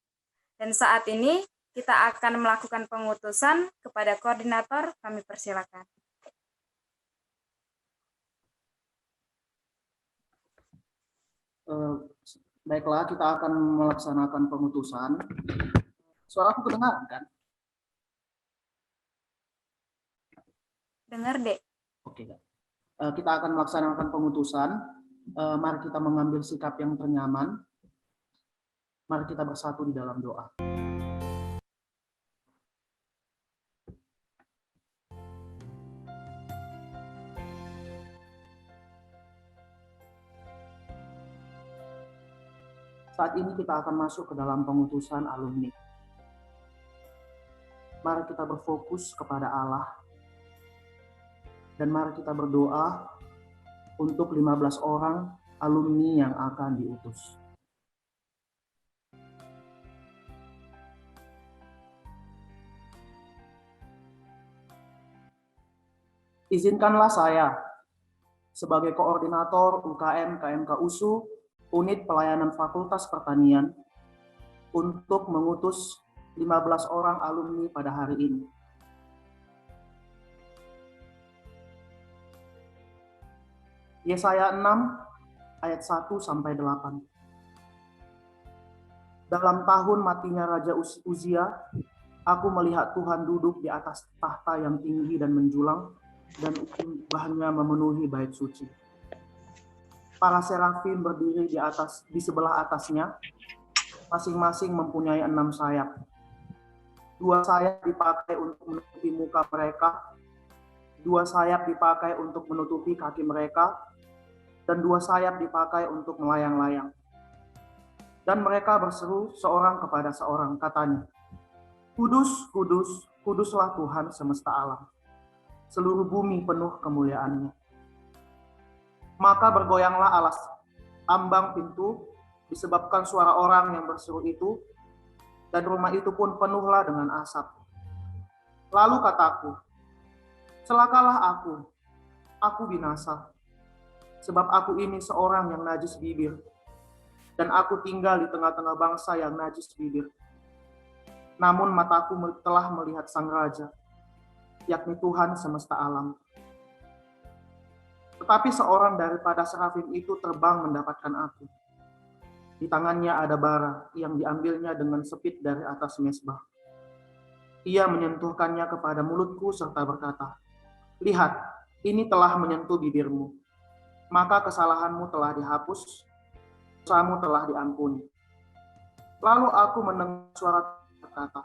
Dan saat ini kita akan melakukan pengutusan kepada koordinator, kami persilakan. Baiklah, kita akan melaksanakan pengutusan. Suara aku kedengaran kan? Dengar, Dek. Oke, kita akan melaksanakan pengutusan. Mari kita mengambil sikap yang ternyaman. Mari kita bersatu di dalam doa. Saat ini kita akan masuk ke dalam pengutusan alumni. Mari kita berfokus kepada Allah. Dan mari kita berdoa untuk 15 orang alumni yang akan diutus. Izinkanlah saya sebagai koordinator UKM KMK USU unit pelayanan Fakultas Pertanian untuk mengutus 15 orang alumni pada hari ini. Yesaya 6 ayat 1 sampai 8. Dalam tahun matinya Raja Uzia, aku melihat Tuhan duduk di atas tahta yang tinggi dan menjulang, dan ubahnya memenuhi bait suci. Para serafim berdiri di sebelah atasnya, masing-masing mempunyai 6 sayap. 2 sayap dipakai untuk menutupi muka mereka, 2 sayap dipakai untuk menutupi kaki mereka, dan 2 sayap dipakai untuk melayang-layang. Dan mereka berseru seorang kepada seorang, katanya, Kudus, kudus, kuduslah Tuhan semesta alam. Seluruh bumi penuh kemuliaan-Nya. Maka bergoyanglah alas ambang pintu disebabkan suara orang yang berseru itu, dan rumah itu pun penuhlah dengan asap. Lalu kataku, celakalah aku binasa, sebab aku ini seorang yang najis bibir, dan aku tinggal di tengah-tengah bangsa yang najis bibir. Namun mataku telah melihat Sang Raja, yakni Tuhan semesta alam. Tetapi seorang daripada serafim itu terbang mendapatkan aku. Di tangannya ada bara yang diambilnya dengan sepit dari atas mezbah. Ia menyentuhkannya kepada mulutku serta berkata, lihat, ini telah menyentuh bibirmu. Maka kesalahanmu telah dihapus, dosamu telah diampuni. Lalu aku mendengar suara berkata,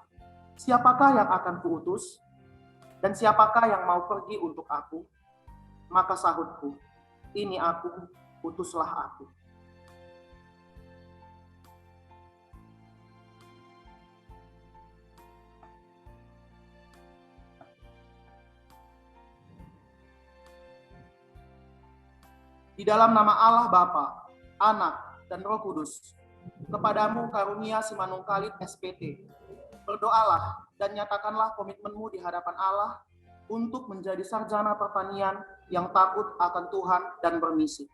siapakah yang akan kuutus? Dan siapakah yang mau pergi untuk aku? Maka sahutku, ini aku, utuslah aku. Di dalam nama Allah Bapa, Anak, dan Roh Kudus, kepadamu karunia Simanungkalit SPT. Berdoalah dan nyatakanlah komitmenmu di hadapan Allah untuk menjadi sarjana pertanian yang takut akan Tuhan dan bermisi.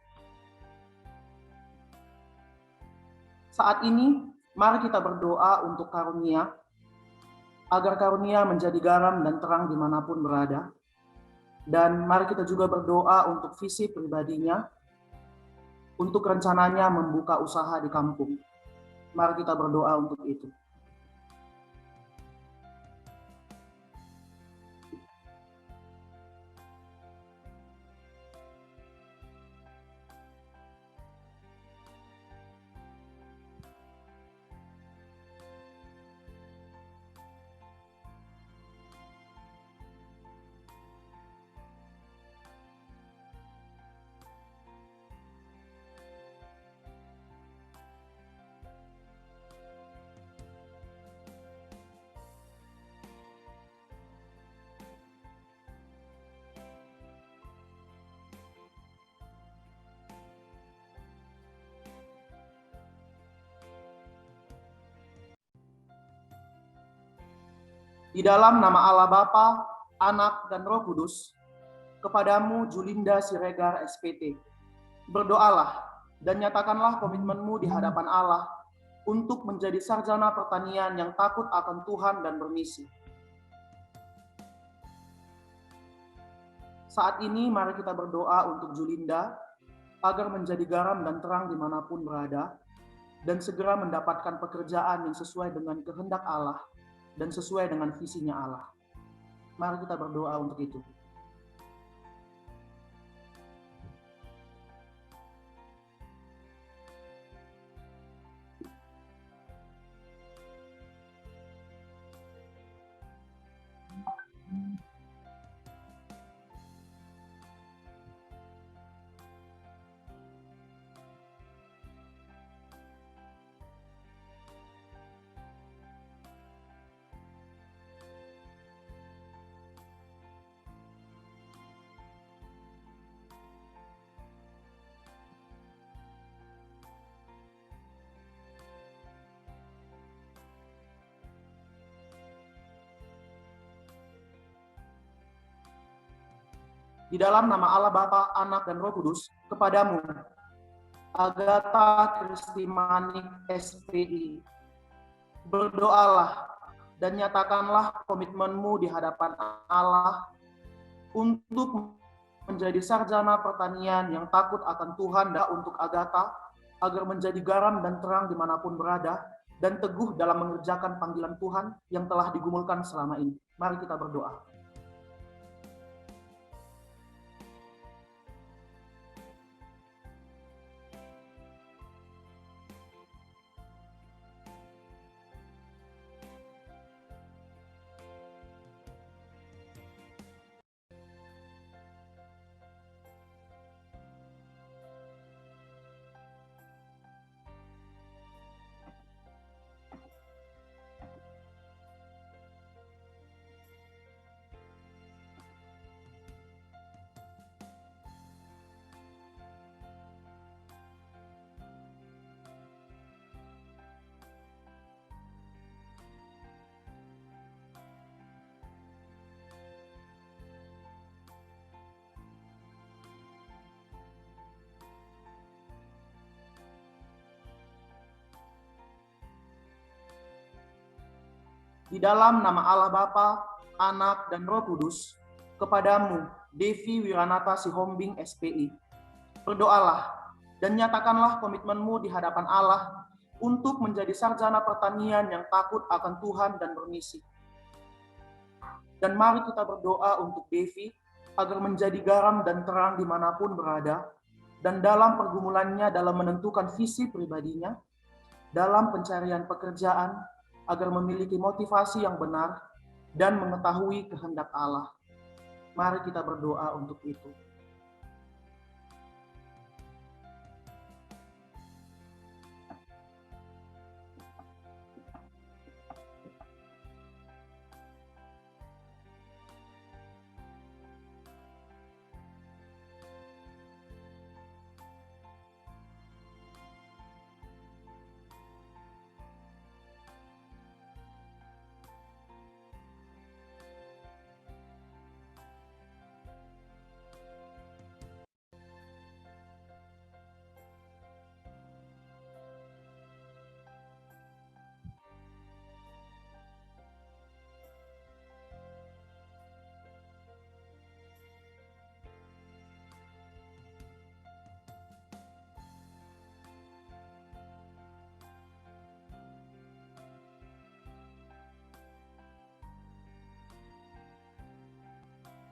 Saat ini, mari kita berdoa untuk karunia, agar karunia menjadi garam dan terang dimanapun berada. Dan mari kita juga berdoa untuk visi pribadinya, untuk rencananya membuka usaha di kampung. Mari kita berdoa untuk itu. Di dalam nama Allah Bapa, Anak, dan Roh Kudus, kepadamu Julinda Siregar SPT. Berdoalah dan nyatakanlah komitmenmu di hadapan Allah untuk menjadi sarjana pertanian yang takut akan Tuhan dan bermisi. Saat ini mari kita berdoa untuk Julinda agar menjadi garam dan terang dimanapun berada dan segera mendapatkan pekerjaan yang sesuai dengan kehendak Allah dan sesuai dengan visinya Allah. Mari kita berdoa untuk itu. Di dalam nama Allah Bapa, Anak, dan Roh Kudus, kepadamu, Agatha Kristimanik SPI. Berdoalah dan nyatakanlah komitmenmu di hadapan Allah untuk menjadi sarjana pertanian yang takut akan Tuhan dan untuk Agatha, agar menjadi garam dan terang dimanapun berada, dan teguh dalam mengerjakan panggilan Tuhan yang telah digumulkan selama ini. Mari kita berdoa. Di dalam nama Allah Bapa, Anak, dan Roh Kudus, kepadamu, Devi Wiranata Sihombing SPI. Berdoalah dan nyatakanlah komitmenmu di hadapan Allah untuk menjadi sarjana pertanian yang takut akan Tuhan dan bermisi. Dan mari kita berdoa untuk Devi agar menjadi garam dan terang dimanapun berada, dan dalam pergumulannya dalam menentukan visi pribadinya, dalam pencarian pekerjaan, agar memiliki motivasi yang benar dan mengetahui kehendak Allah. Mari kita berdoa untuk itu.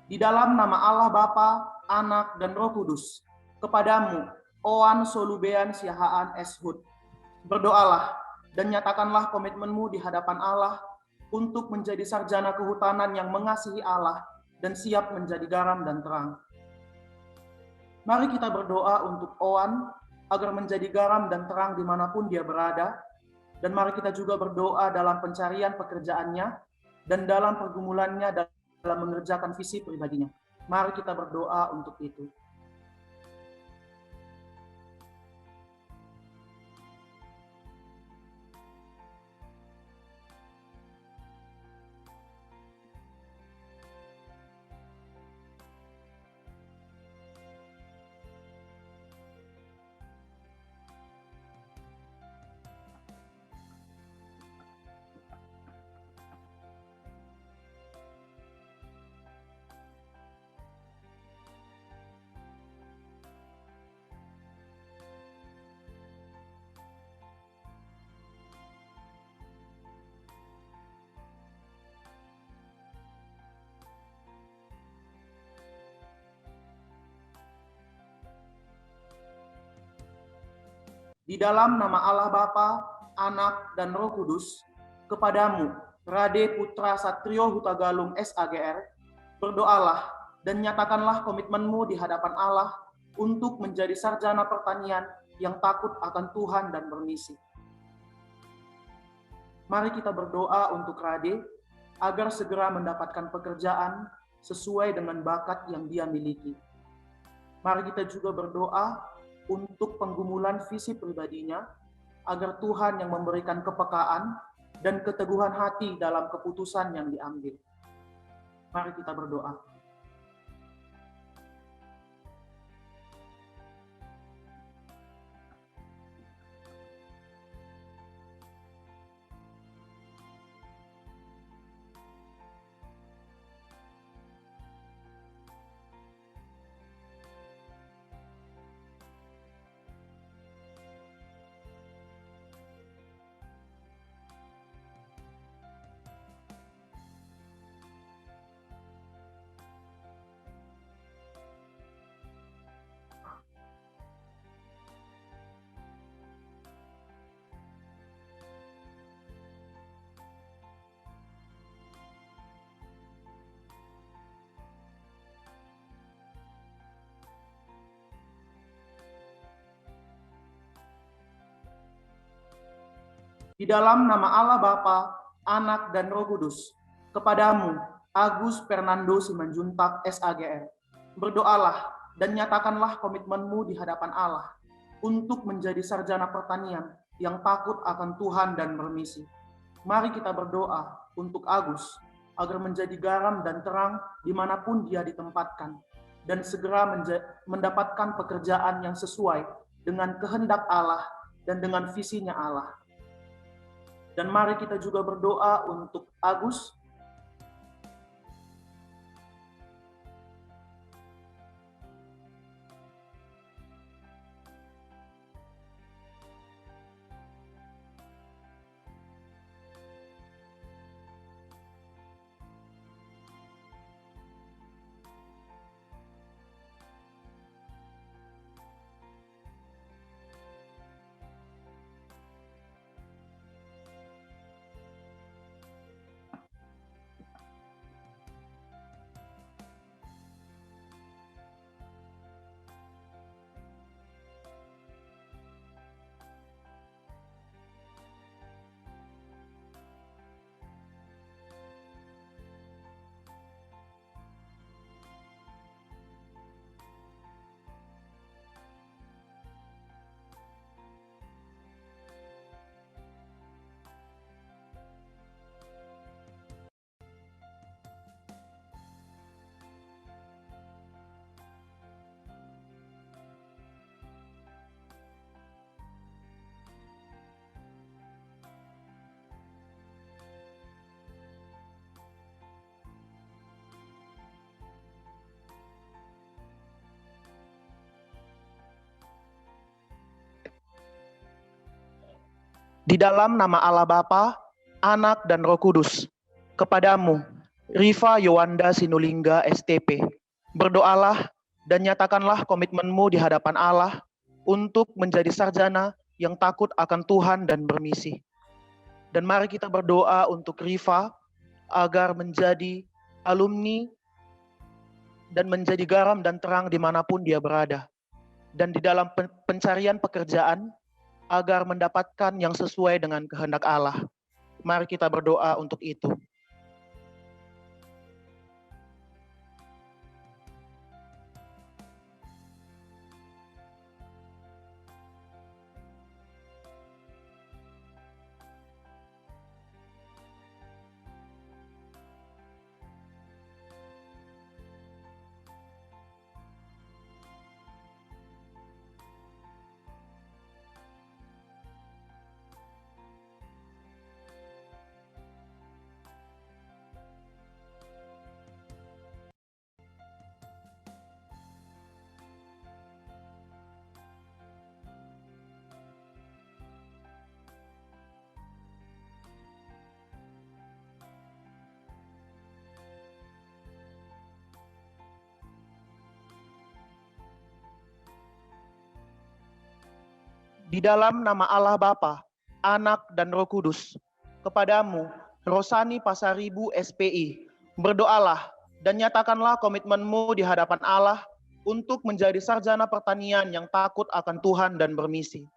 Di dalam nama Allah Bapa, Anak, dan Roh Kudus, kepadamu, Oan Solubean Siahaan Eshud. Berdoalah dan nyatakanlah komitmenmu di hadapan Allah untuk menjadi sarjana kehutanan yang mengasihi Allah dan siap menjadi garam dan terang. Mari kita berdoa untuk Oan agar menjadi garam dan terang dimanapun dia berada, dan mari kita juga berdoa dalam pencarian pekerjaannya dan dalam pergumulannya dalam mengerjakan visi pribadinya. Mari kita berdoa untuk itu. Di dalam nama Allah Bapa, Anak, dan Roh Kudus, kepadamu, Rade Putra Satrio Hutagalung SAGR, berdoalah dan nyatakanlah komitmenmu di hadapan Allah untuk menjadi sarjana pertanian yang takut akan Tuhan dan bermisi. Mari kita berdoa untuk Rade agar segera mendapatkan pekerjaan sesuai dengan bakat yang dia miliki. Mari kita juga berdoa untuk penggumulan visi pribadinya, agar Tuhan yang memberikan kepekaan dan keteguhan hati dalam keputusan yang diambil. Mari kita berdoa. Di dalam nama Allah Bapa, Anak, dan Roh Kudus, kepadamu, Agus Fernando Simanjuntak, SAGR, berdoalah dan nyatakanlah komitmenmu di hadapan Allah untuk menjadi sarjana pertanian yang takut akan Tuhan dan bermisi. Mari kita berdoa untuk Agus agar menjadi garam dan terang dimanapun dia ditempatkan, dan segera mendapatkan pekerjaan yang sesuai dengan kehendak Allah dan dengan visinya Allah. Dan mari kita juga berdoa untuk Agus di dalam nama Allah Bapa, Anak, dan Roh Kudus, kepadamu, Riva Yowanda Sinulingga STP, berdoalah dan nyatakanlah komitmenmu di hadapan Allah untuk menjadi sarjana yang takut akan Tuhan dan bermisi. Dan mari kita berdoa untuk Riva agar menjadi alumni dan menjadi garam dan terang dimanapun dia berada. Dan di dalam pencarian pekerjaan, agar mendapatkan yang sesuai dengan kehendak Allah. Mari kita berdoa untuk itu. Di dalam nama Allah Bapa, Anak, dan Roh Kudus, kepadamu, Rosani Pasaribu SPI, berdoalah dan nyatakanlah komitmenmu di hadapan Allah untuk menjadi sarjana pertanian yang takut akan Tuhan dan bermisi.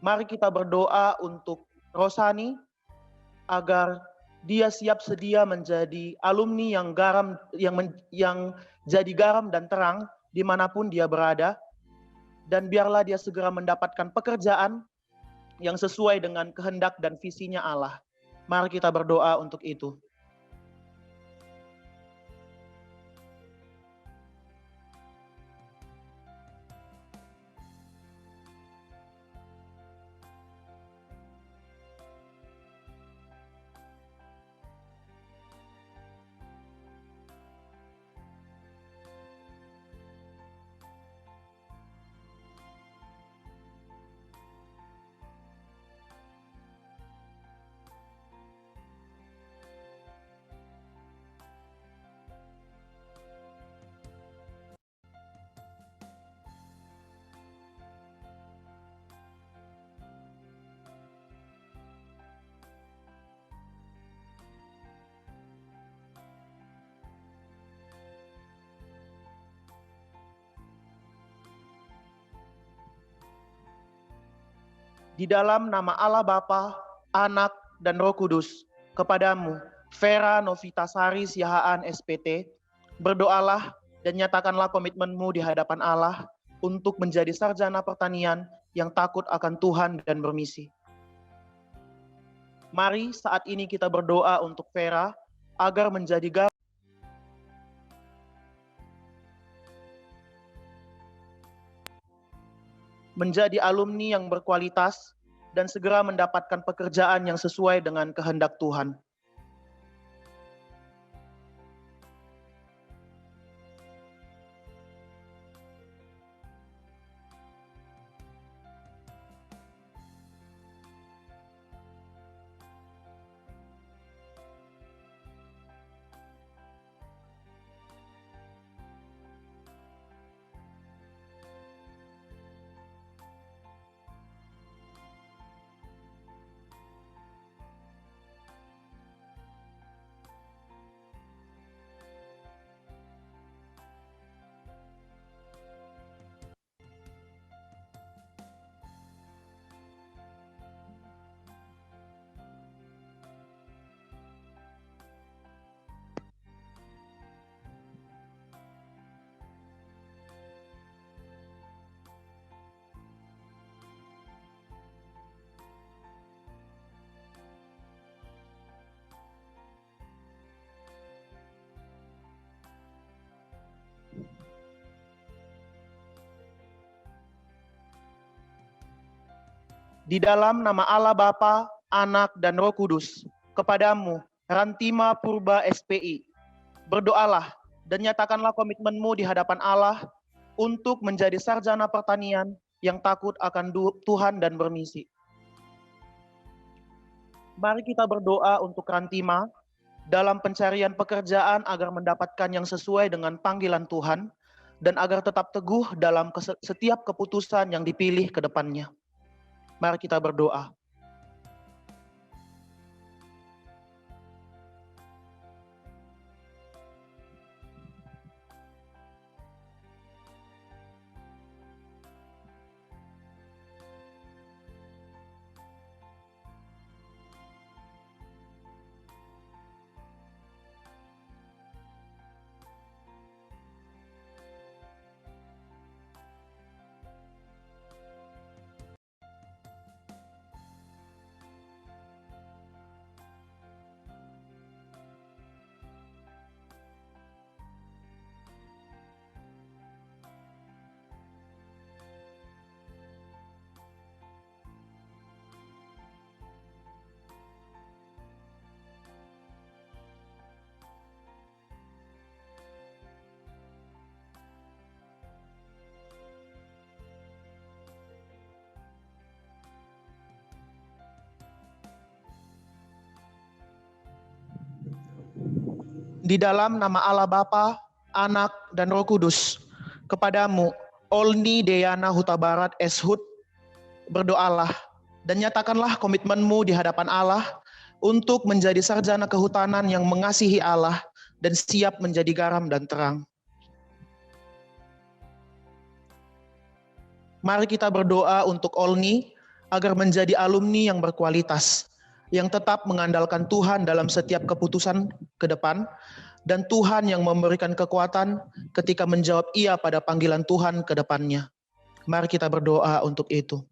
Mari kita berdoa untuk Rosani agar dia siap sedia menjadi alumni yang jadi garam dan terang dimanapun dia berada, dan biarlah dia segera mendapatkan pekerjaan yang sesuai dengan kehendak dan visinya Allah. Mari kita berdoa untuk itu. Di dalam nama Allah Bapa, Anak, dan Roh Kudus, kepadamu, Vera Novitasari Siahaan SPT, berdoalah dan nyatakanlah komitmenmu di hadapan Allah untuk menjadi sarjana pertanian yang takut akan Tuhan dan bermisi. Mari saat ini kita berdoa untuk Vera agar menjadi alumni yang berkualitas dan segera mendapatkan pekerjaan yang sesuai dengan kehendak Tuhan. Di dalam nama Allah Bapa, Anak, dan Roh Kudus, kepadamu, Rantima Purba SPI, berdoalah dan nyatakanlah komitmenmu di hadapan Allah untuk menjadi sarjana pertanian yang takut akan Tuhan dan bermisi. Mari kita berdoa untuk Rantima dalam pencarian pekerjaan agar mendapatkan yang sesuai dengan panggilan Tuhan dan agar tetap teguh dalam setiap keputusan yang dipilih ke depannya. Mari kita berdoa. Di dalam nama Allah Bapa, Anak, dan Roh Kudus, kepadamu, Olni Deyana Huta Barat Eshut, berdoalah dan nyatakanlah komitmenmu di hadapan Allah untuk menjadi sarjana kehutanan yang mengasihi Allah dan siap menjadi garam dan terang. Mari kita berdoa untuk Olni agar menjadi alumni yang berkualitas, yang tetap mengandalkan Tuhan dalam setiap keputusan ke depan, dan Tuhan yang memberikan kekuatan ketika menjawab iya pada panggilan Tuhan ke depannya. Mari kita berdoa untuk itu.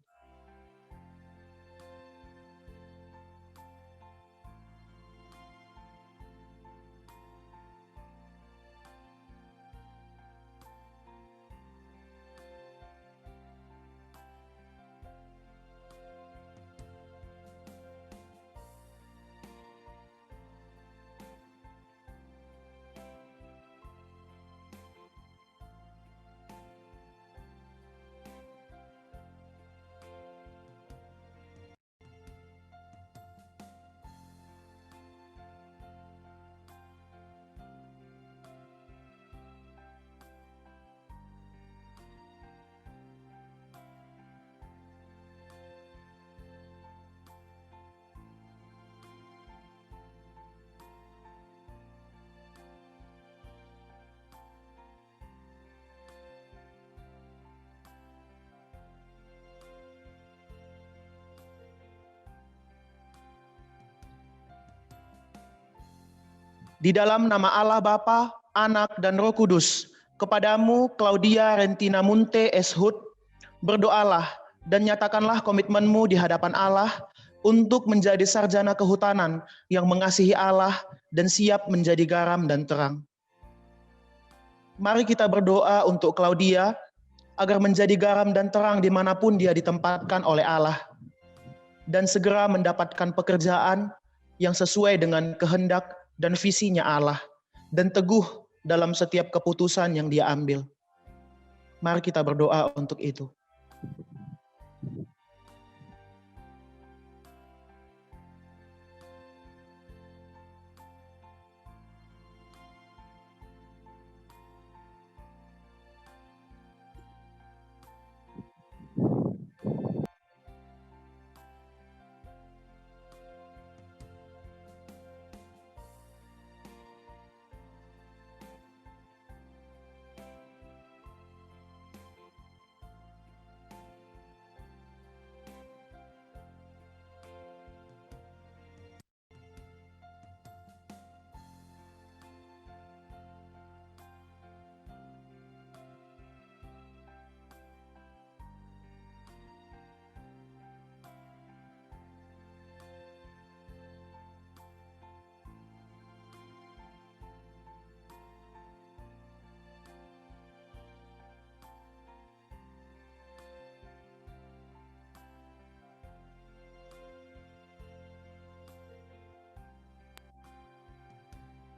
Di dalam nama Allah Bapa, Anak, dan Roh Kudus, kepadamu Claudia Rentina Munte Eshut, berdoalah dan nyatakanlah komitmenmu di hadapan Allah untuk menjadi sarjana kehutanan yang mengasihi Allah dan siap menjadi garam dan terang. Mari kita berdoa untuk Claudia agar menjadi garam dan terang dimanapun dia ditempatkan oleh Allah, dan segera mendapatkan pekerjaan yang sesuai dengan kehendak dan visinya Allah, dan teguh dalam setiap keputusan yang dia ambil. Mari kita berdoa untuk itu.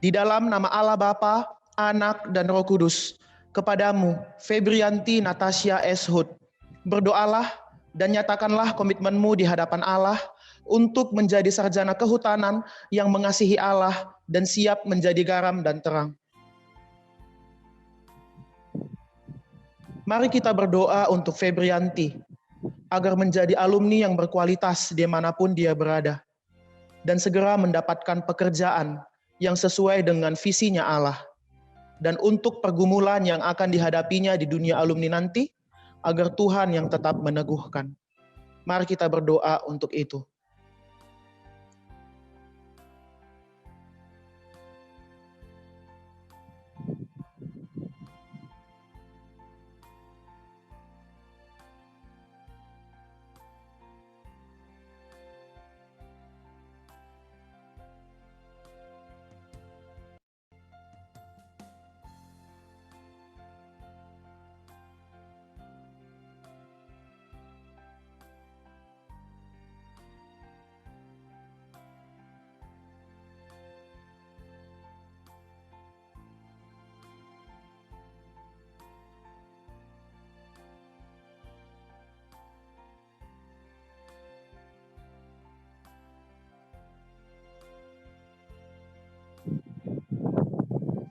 Di dalam nama Allah Bapa, Anak, dan Roh Kudus, kepadamu Febrianti Natasha Eshut, berdoalah dan nyatakanlah komitmenmu di hadapan Allah untuk menjadi sarjana kehutanan yang mengasihi Allah dan siap menjadi garam dan terang. Mari kita berdoa untuk Febrianti agar menjadi alumni yang berkualitas dimanapun dia berada, dan segera mendapatkan pekerjaan yang sesuai dengan visinya Allah, dan untuk pergumulan yang akan dihadapinya di dunia alumni nanti, agar Tuhan yang tetap meneguhkan. Mari kita berdoa untuk itu.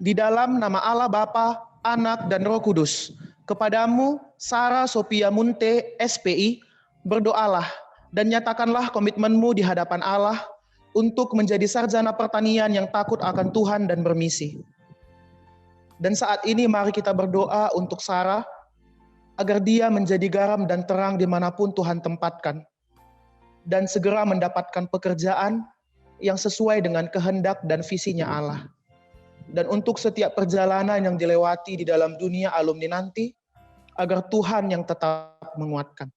Di dalam nama Allah Bapa, Anak, dan Roh Kudus, kepadamu Sarah Sophia Munte SPI, berdoalah dan nyatakanlah komitmenmu di hadapan Allah untuk menjadi sarjana pertanian yang takut akan Tuhan dan bermisi. Dan saat ini mari kita berdoa untuk Sarah agar dia menjadi garam dan terang dimanapun Tuhan tempatkan, dan segera mendapatkan pekerjaan yang sesuai dengan kehendak dan visinya Allah. Dan untuk setiap perjalanan yang dilewati di dalam dunia alumni nanti, agar Tuhan yang tetap menguatkan.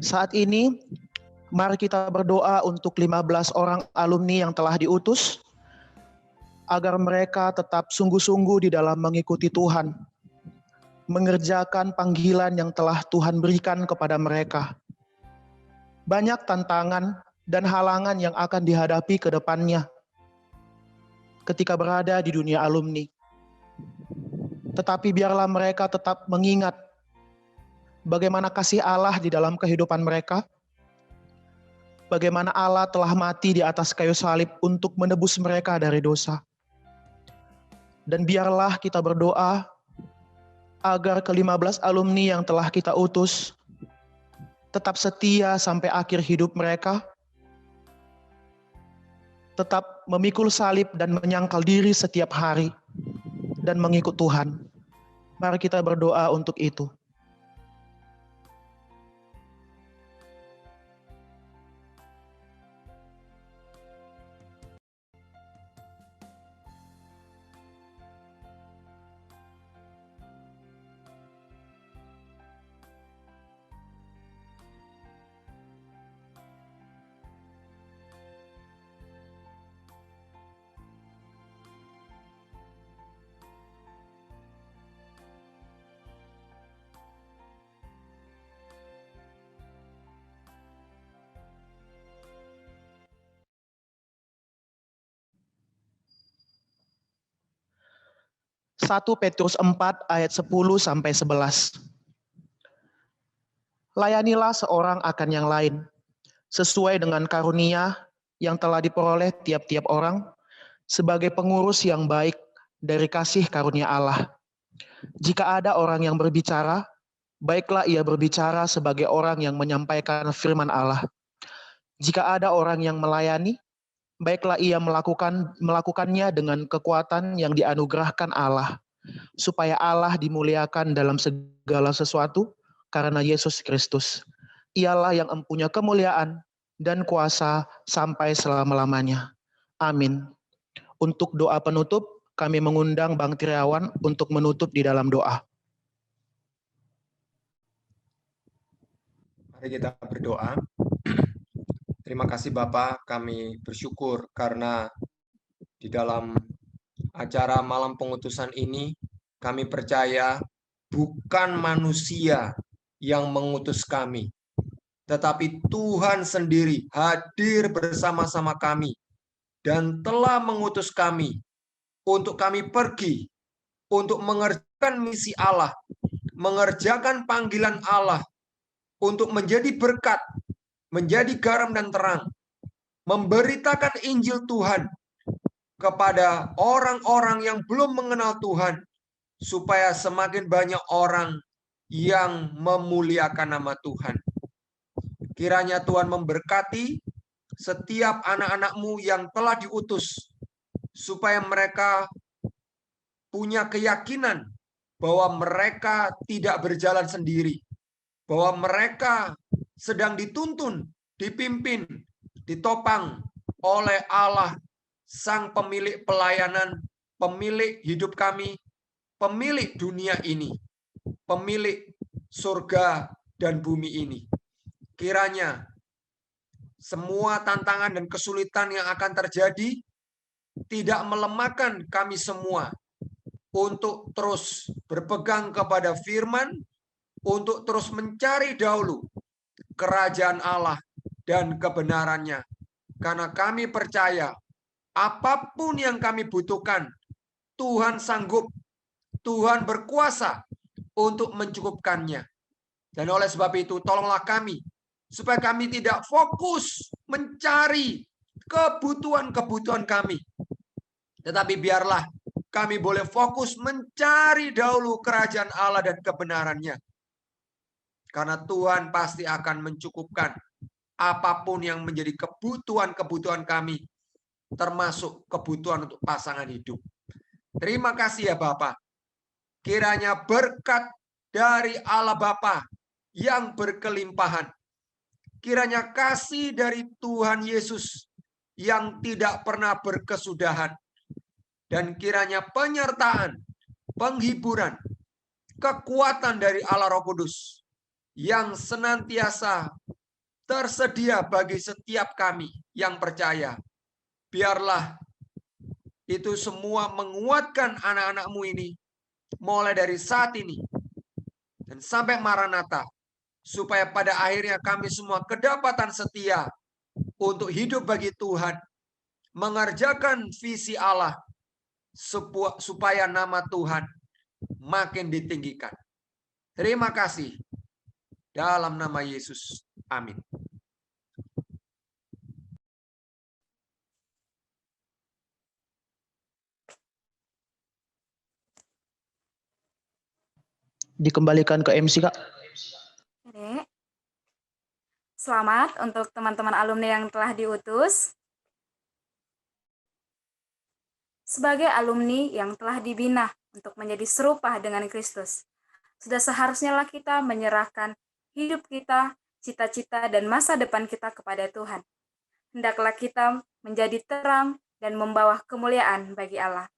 Saat ini, mari kita berdoa untuk 15 orang alumni yang telah diutus, agar mereka tetap sungguh-sungguh di dalam mengikuti Tuhan, mengerjakan panggilan yang telah Tuhan berikan kepada mereka, Banyak tantangan dan halangan yang akan dihadapi ke depannya ketika berada di dunia alumni. Tetapi biarlah mereka tetap mengingat bagaimana kasih Allah di dalam kehidupan mereka, bagaimana Allah telah mati di atas kayu salib untuk menebus mereka dari dosa. Dan biarlah kita berdoa agar ke-15 alumni yang telah kita utus tetap setia sampai akhir hidup mereka, tetap memikul salib dan menyangkal diri setiap hari, dan mengikut Tuhan. Mari kita berdoa untuk itu. Satu Petrus 4 ayat 10 sampai 11. Layanilah seorang akan yang lain, sesuai dengan karunia yang telah diperoleh tiap-tiap orang, sebagai pengurus yang baik dari kasih karunia Allah. Jika ada orang yang berbicara, baiklah ia berbicara sebagai orang yang menyampaikan firman Allah. Jika ada orang yang melayani, baiklah ia melakukannya dengan kekuatan yang dianugerahkan Allah, supaya Allah dimuliakan dalam segala sesuatu karena Yesus Kristus. Ialah yang mempunyai kemuliaan dan kuasa sampai selama-lamanya. Amin. Untuk doa penutup, kami mengundang Bang Triawan untuk menutup di dalam doa. Mari kita berdoa. Terima kasih Bapak, kami bersyukur karena di dalam acara malam pengutusan ini kami percaya bukan manusia yang mengutus kami, tetapi Tuhan sendiri hadir bersama-sama kami dan telah mengutus kami untuk kami pergi untuk mengerjakan misi Allah, mengerjakan panggilan Allah, untuk menjadi berkat, menjadi garam dan terang, memberitakan Injil Tuhan kepada orang-orang yang belum mengenal Tuhan, supaya semakin banyak orang yang memuliakan nama Tuhan. Kiranya Tuhan memberkati setiap anak-anak-Mu yang telah diutus, supaya mereka punya keyakinan bahwa mereka tidak berjalan sendiri, bahwa mereka sedang dituntun, dipimpin, ditopang oleh Allah, Sang pemilik pelayanan, pemilik hidup kami, pemilik dunia ini, pemilik surga dan bumi ini. Kiranya semua tantangan dan kesulitan yang akan terjadi tidak melemahkan kami semua untuk terus berpegang kepada firman, untuk terus mencari dahulu kerajaan Allah dan kebenarannya. Karena kami percaya apapun yang kami butuhkan, Tuhan sanggup, Tuhan berkuasa untuk mencukupkannya. Dan oleh sebab itu, tolonglah kami, supaya kami tidak fokus mencari kebutuhan-kebutuhan kami. Tetapi biarlah kami boleh fokus mencari dahulu kerajaan Allah dan kebenarannya. Karena Tuhan pasti akan mencukupkan apapun yang menjadi kebutuhan-kebutuhan kami, termasuk kebutuhan untuk pasangan hidup. Terima kasih ya Bapa. Kiranya berkat dari Allah Bapa yang berkelimpahan, kiranya kasih dari Tuhan Yesus yang tidak pernah berkesudahan, dan kiranya penyertaan, penghiburan, kekuatan dari Allah Roh Kudus yang senantiasa tersedia bagi setiap kami yang percaya. Biarlah itu semua menguatkan anak-anak-Mu ini, mulai dari saat ini dan sampai Maranatha, supaya pada akhirnya kami semua kedapatan setia untuk hidup bagi Tuhan, mengerjakan visi Allah, supaya nama Tuhan makin ditinggikan. Terima kasih. Dalam nama Yesus. Amin. Dikembalikan ke MC, Kak. Oke. Selamat untuk teman-teman alumni yang telah diutus. Sebagai alumni yang telah dibina untuk menjadi serupa dengan Kristus, sudah seharusnya lah kita menyerahkan hidup kita, cita-cita, dan masa depan kita kepada Tuhan. Hendaklah kita menjadi terang dan membawa kemuliaan bagi Allah.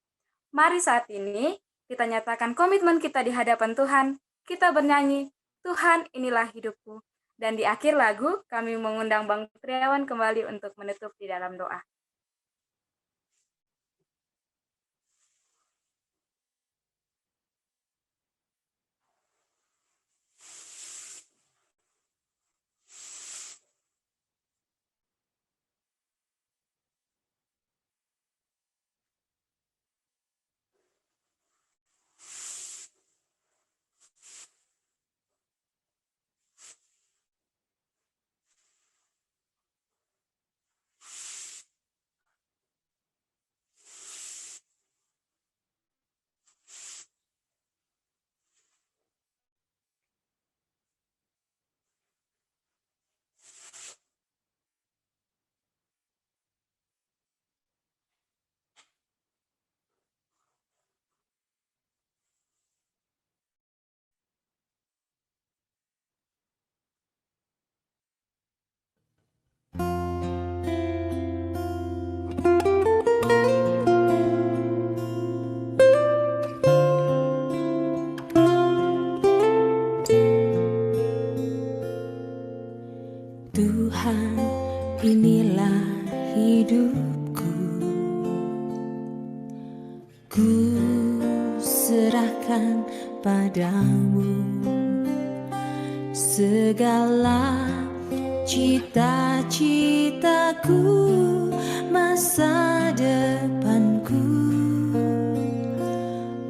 Mari saat ini kita nyatakan komitmen kita di hadapan Tuhan. Kita bernyanyi, Tuhan inilah hidupku. Dan di akhir lagu, kami mengundang Bang Triawan kembali untuk menutup di dalam doa. Tuhan, inilah hidupku. Ku serahkan padamu segala cita-citaku, masa depanku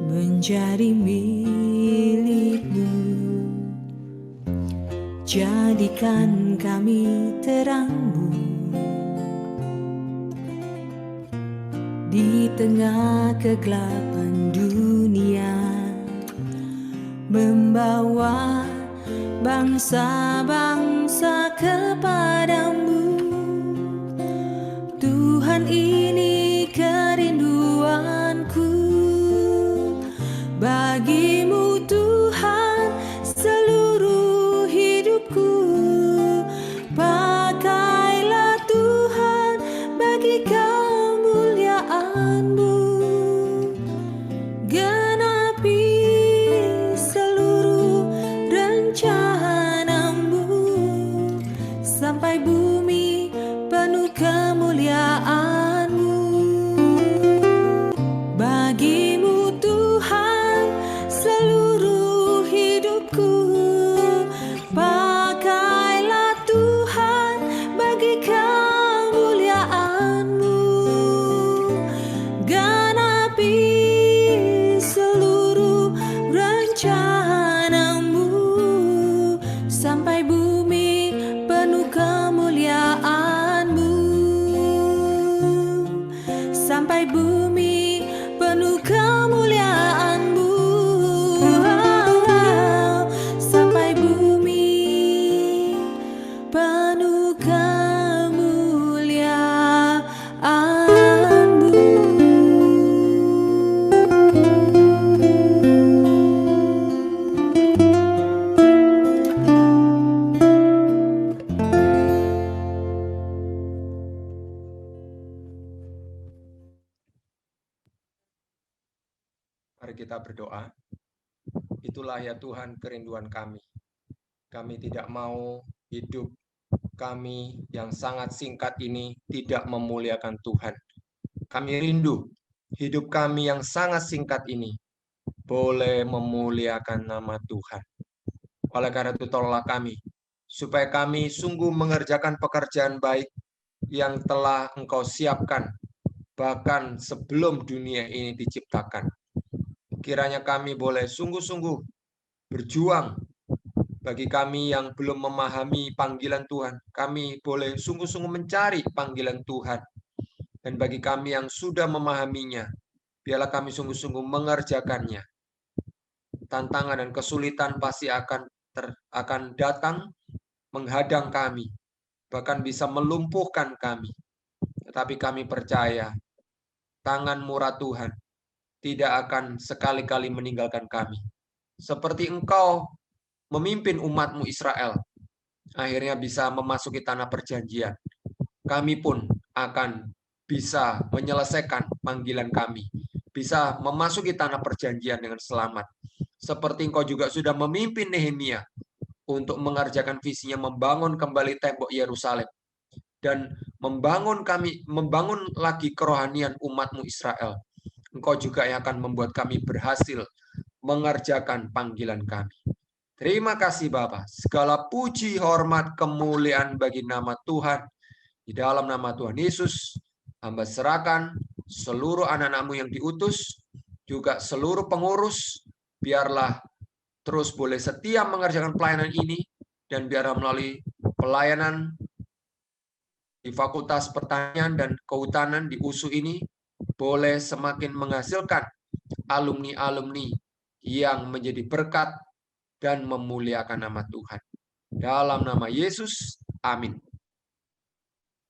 menjadi milikmu. Jadikan kami terangmu di tengah kegelapan dunia, membawa bangsa-bangsa kepadamu. Tuhan, ini kerinduanku bagimu Tuhan, seluruh hidupku. Pakailah Tuhan bagi kemuliaan-Mu, genapi seluruh rencana-Mu, sampai bumi penuh kemuliaan-Mu. Bagimu Tuhan, seluruh hidupku. Pakailah Tuhan bagi kemuliaan-Mu, genapi seluruh rencana-Mu, sampai bumi penuh kemuliaan-Mu, sampai bumi penuh kemuliaan-Mu, sampai bumi penuh Mari kita berdoa. Itulah ya Tuhan kerinduan kami. Kami tidak mau hidup kami yang sangat singkat ini tidak memuliakan Tuhan. Kami rindu hidup kami yang sangat singkat ini boleh memuliakan nama Tuhan. Oleh karena itu tolonglah kami supaya kami sungguh mengerjakan pekerjaan baik yang telah Engkau siapkan, bahkan sebelum dunia ini diciptakan. Kiranya kami boleh sungguh-sungguh berjuang. Bagi kami yang belum memahami panggilan Tuhan, kami boleh sungguh-sungguh mencari panggilan Tuhan. Dan bagi kami yang sudah memahaminya, biarlah kami sungguh-sungguh mengerjakannya. Tantangan dan kesulitan pasti akan datang menghadang kami, bahkan bisa melumpuhkan kami. Tetapi kami percaya, tangan murah Tuhan tidak akan sekali-kali meninggalkan kami. Seperti Engkau memimpin umat-Mu Israel, akhirnya bisa memasuki tanah perjanjian. Kami pun akan bisa menyelesaikan panggilan kami, bisa memasuki tanah perjanjian dengan selamat. Seperti Engkau juga sudah memimpin Nehemia untuk mengerjakan visinya membangun kembali tembok Yerusalem dan membangun lagi kerohanian umat-Mu Israel. Engkau juga yang akan membuat kami berhasil mengerjakan panggilan kami. Terima kasih Bapa. Segala puji, hormat, kemuliaan bagi nama Tuhan. Di dalam nama Tuhan Yesus, hamba serahkan seluruh anak-anak-Mu yang diutus, juga seluruh pengurus, biarlah terus boleh setia mengerjakan pelayanan ini, dan biarlah melalui pelayanan di Fakultas Pertanian dan Kehutanan di USU ini, boleh semakin menghasilkan alumni-alumni yang menjadi berkat dan memuliakan nama Tuhan. Dalam nama Yesus, amin.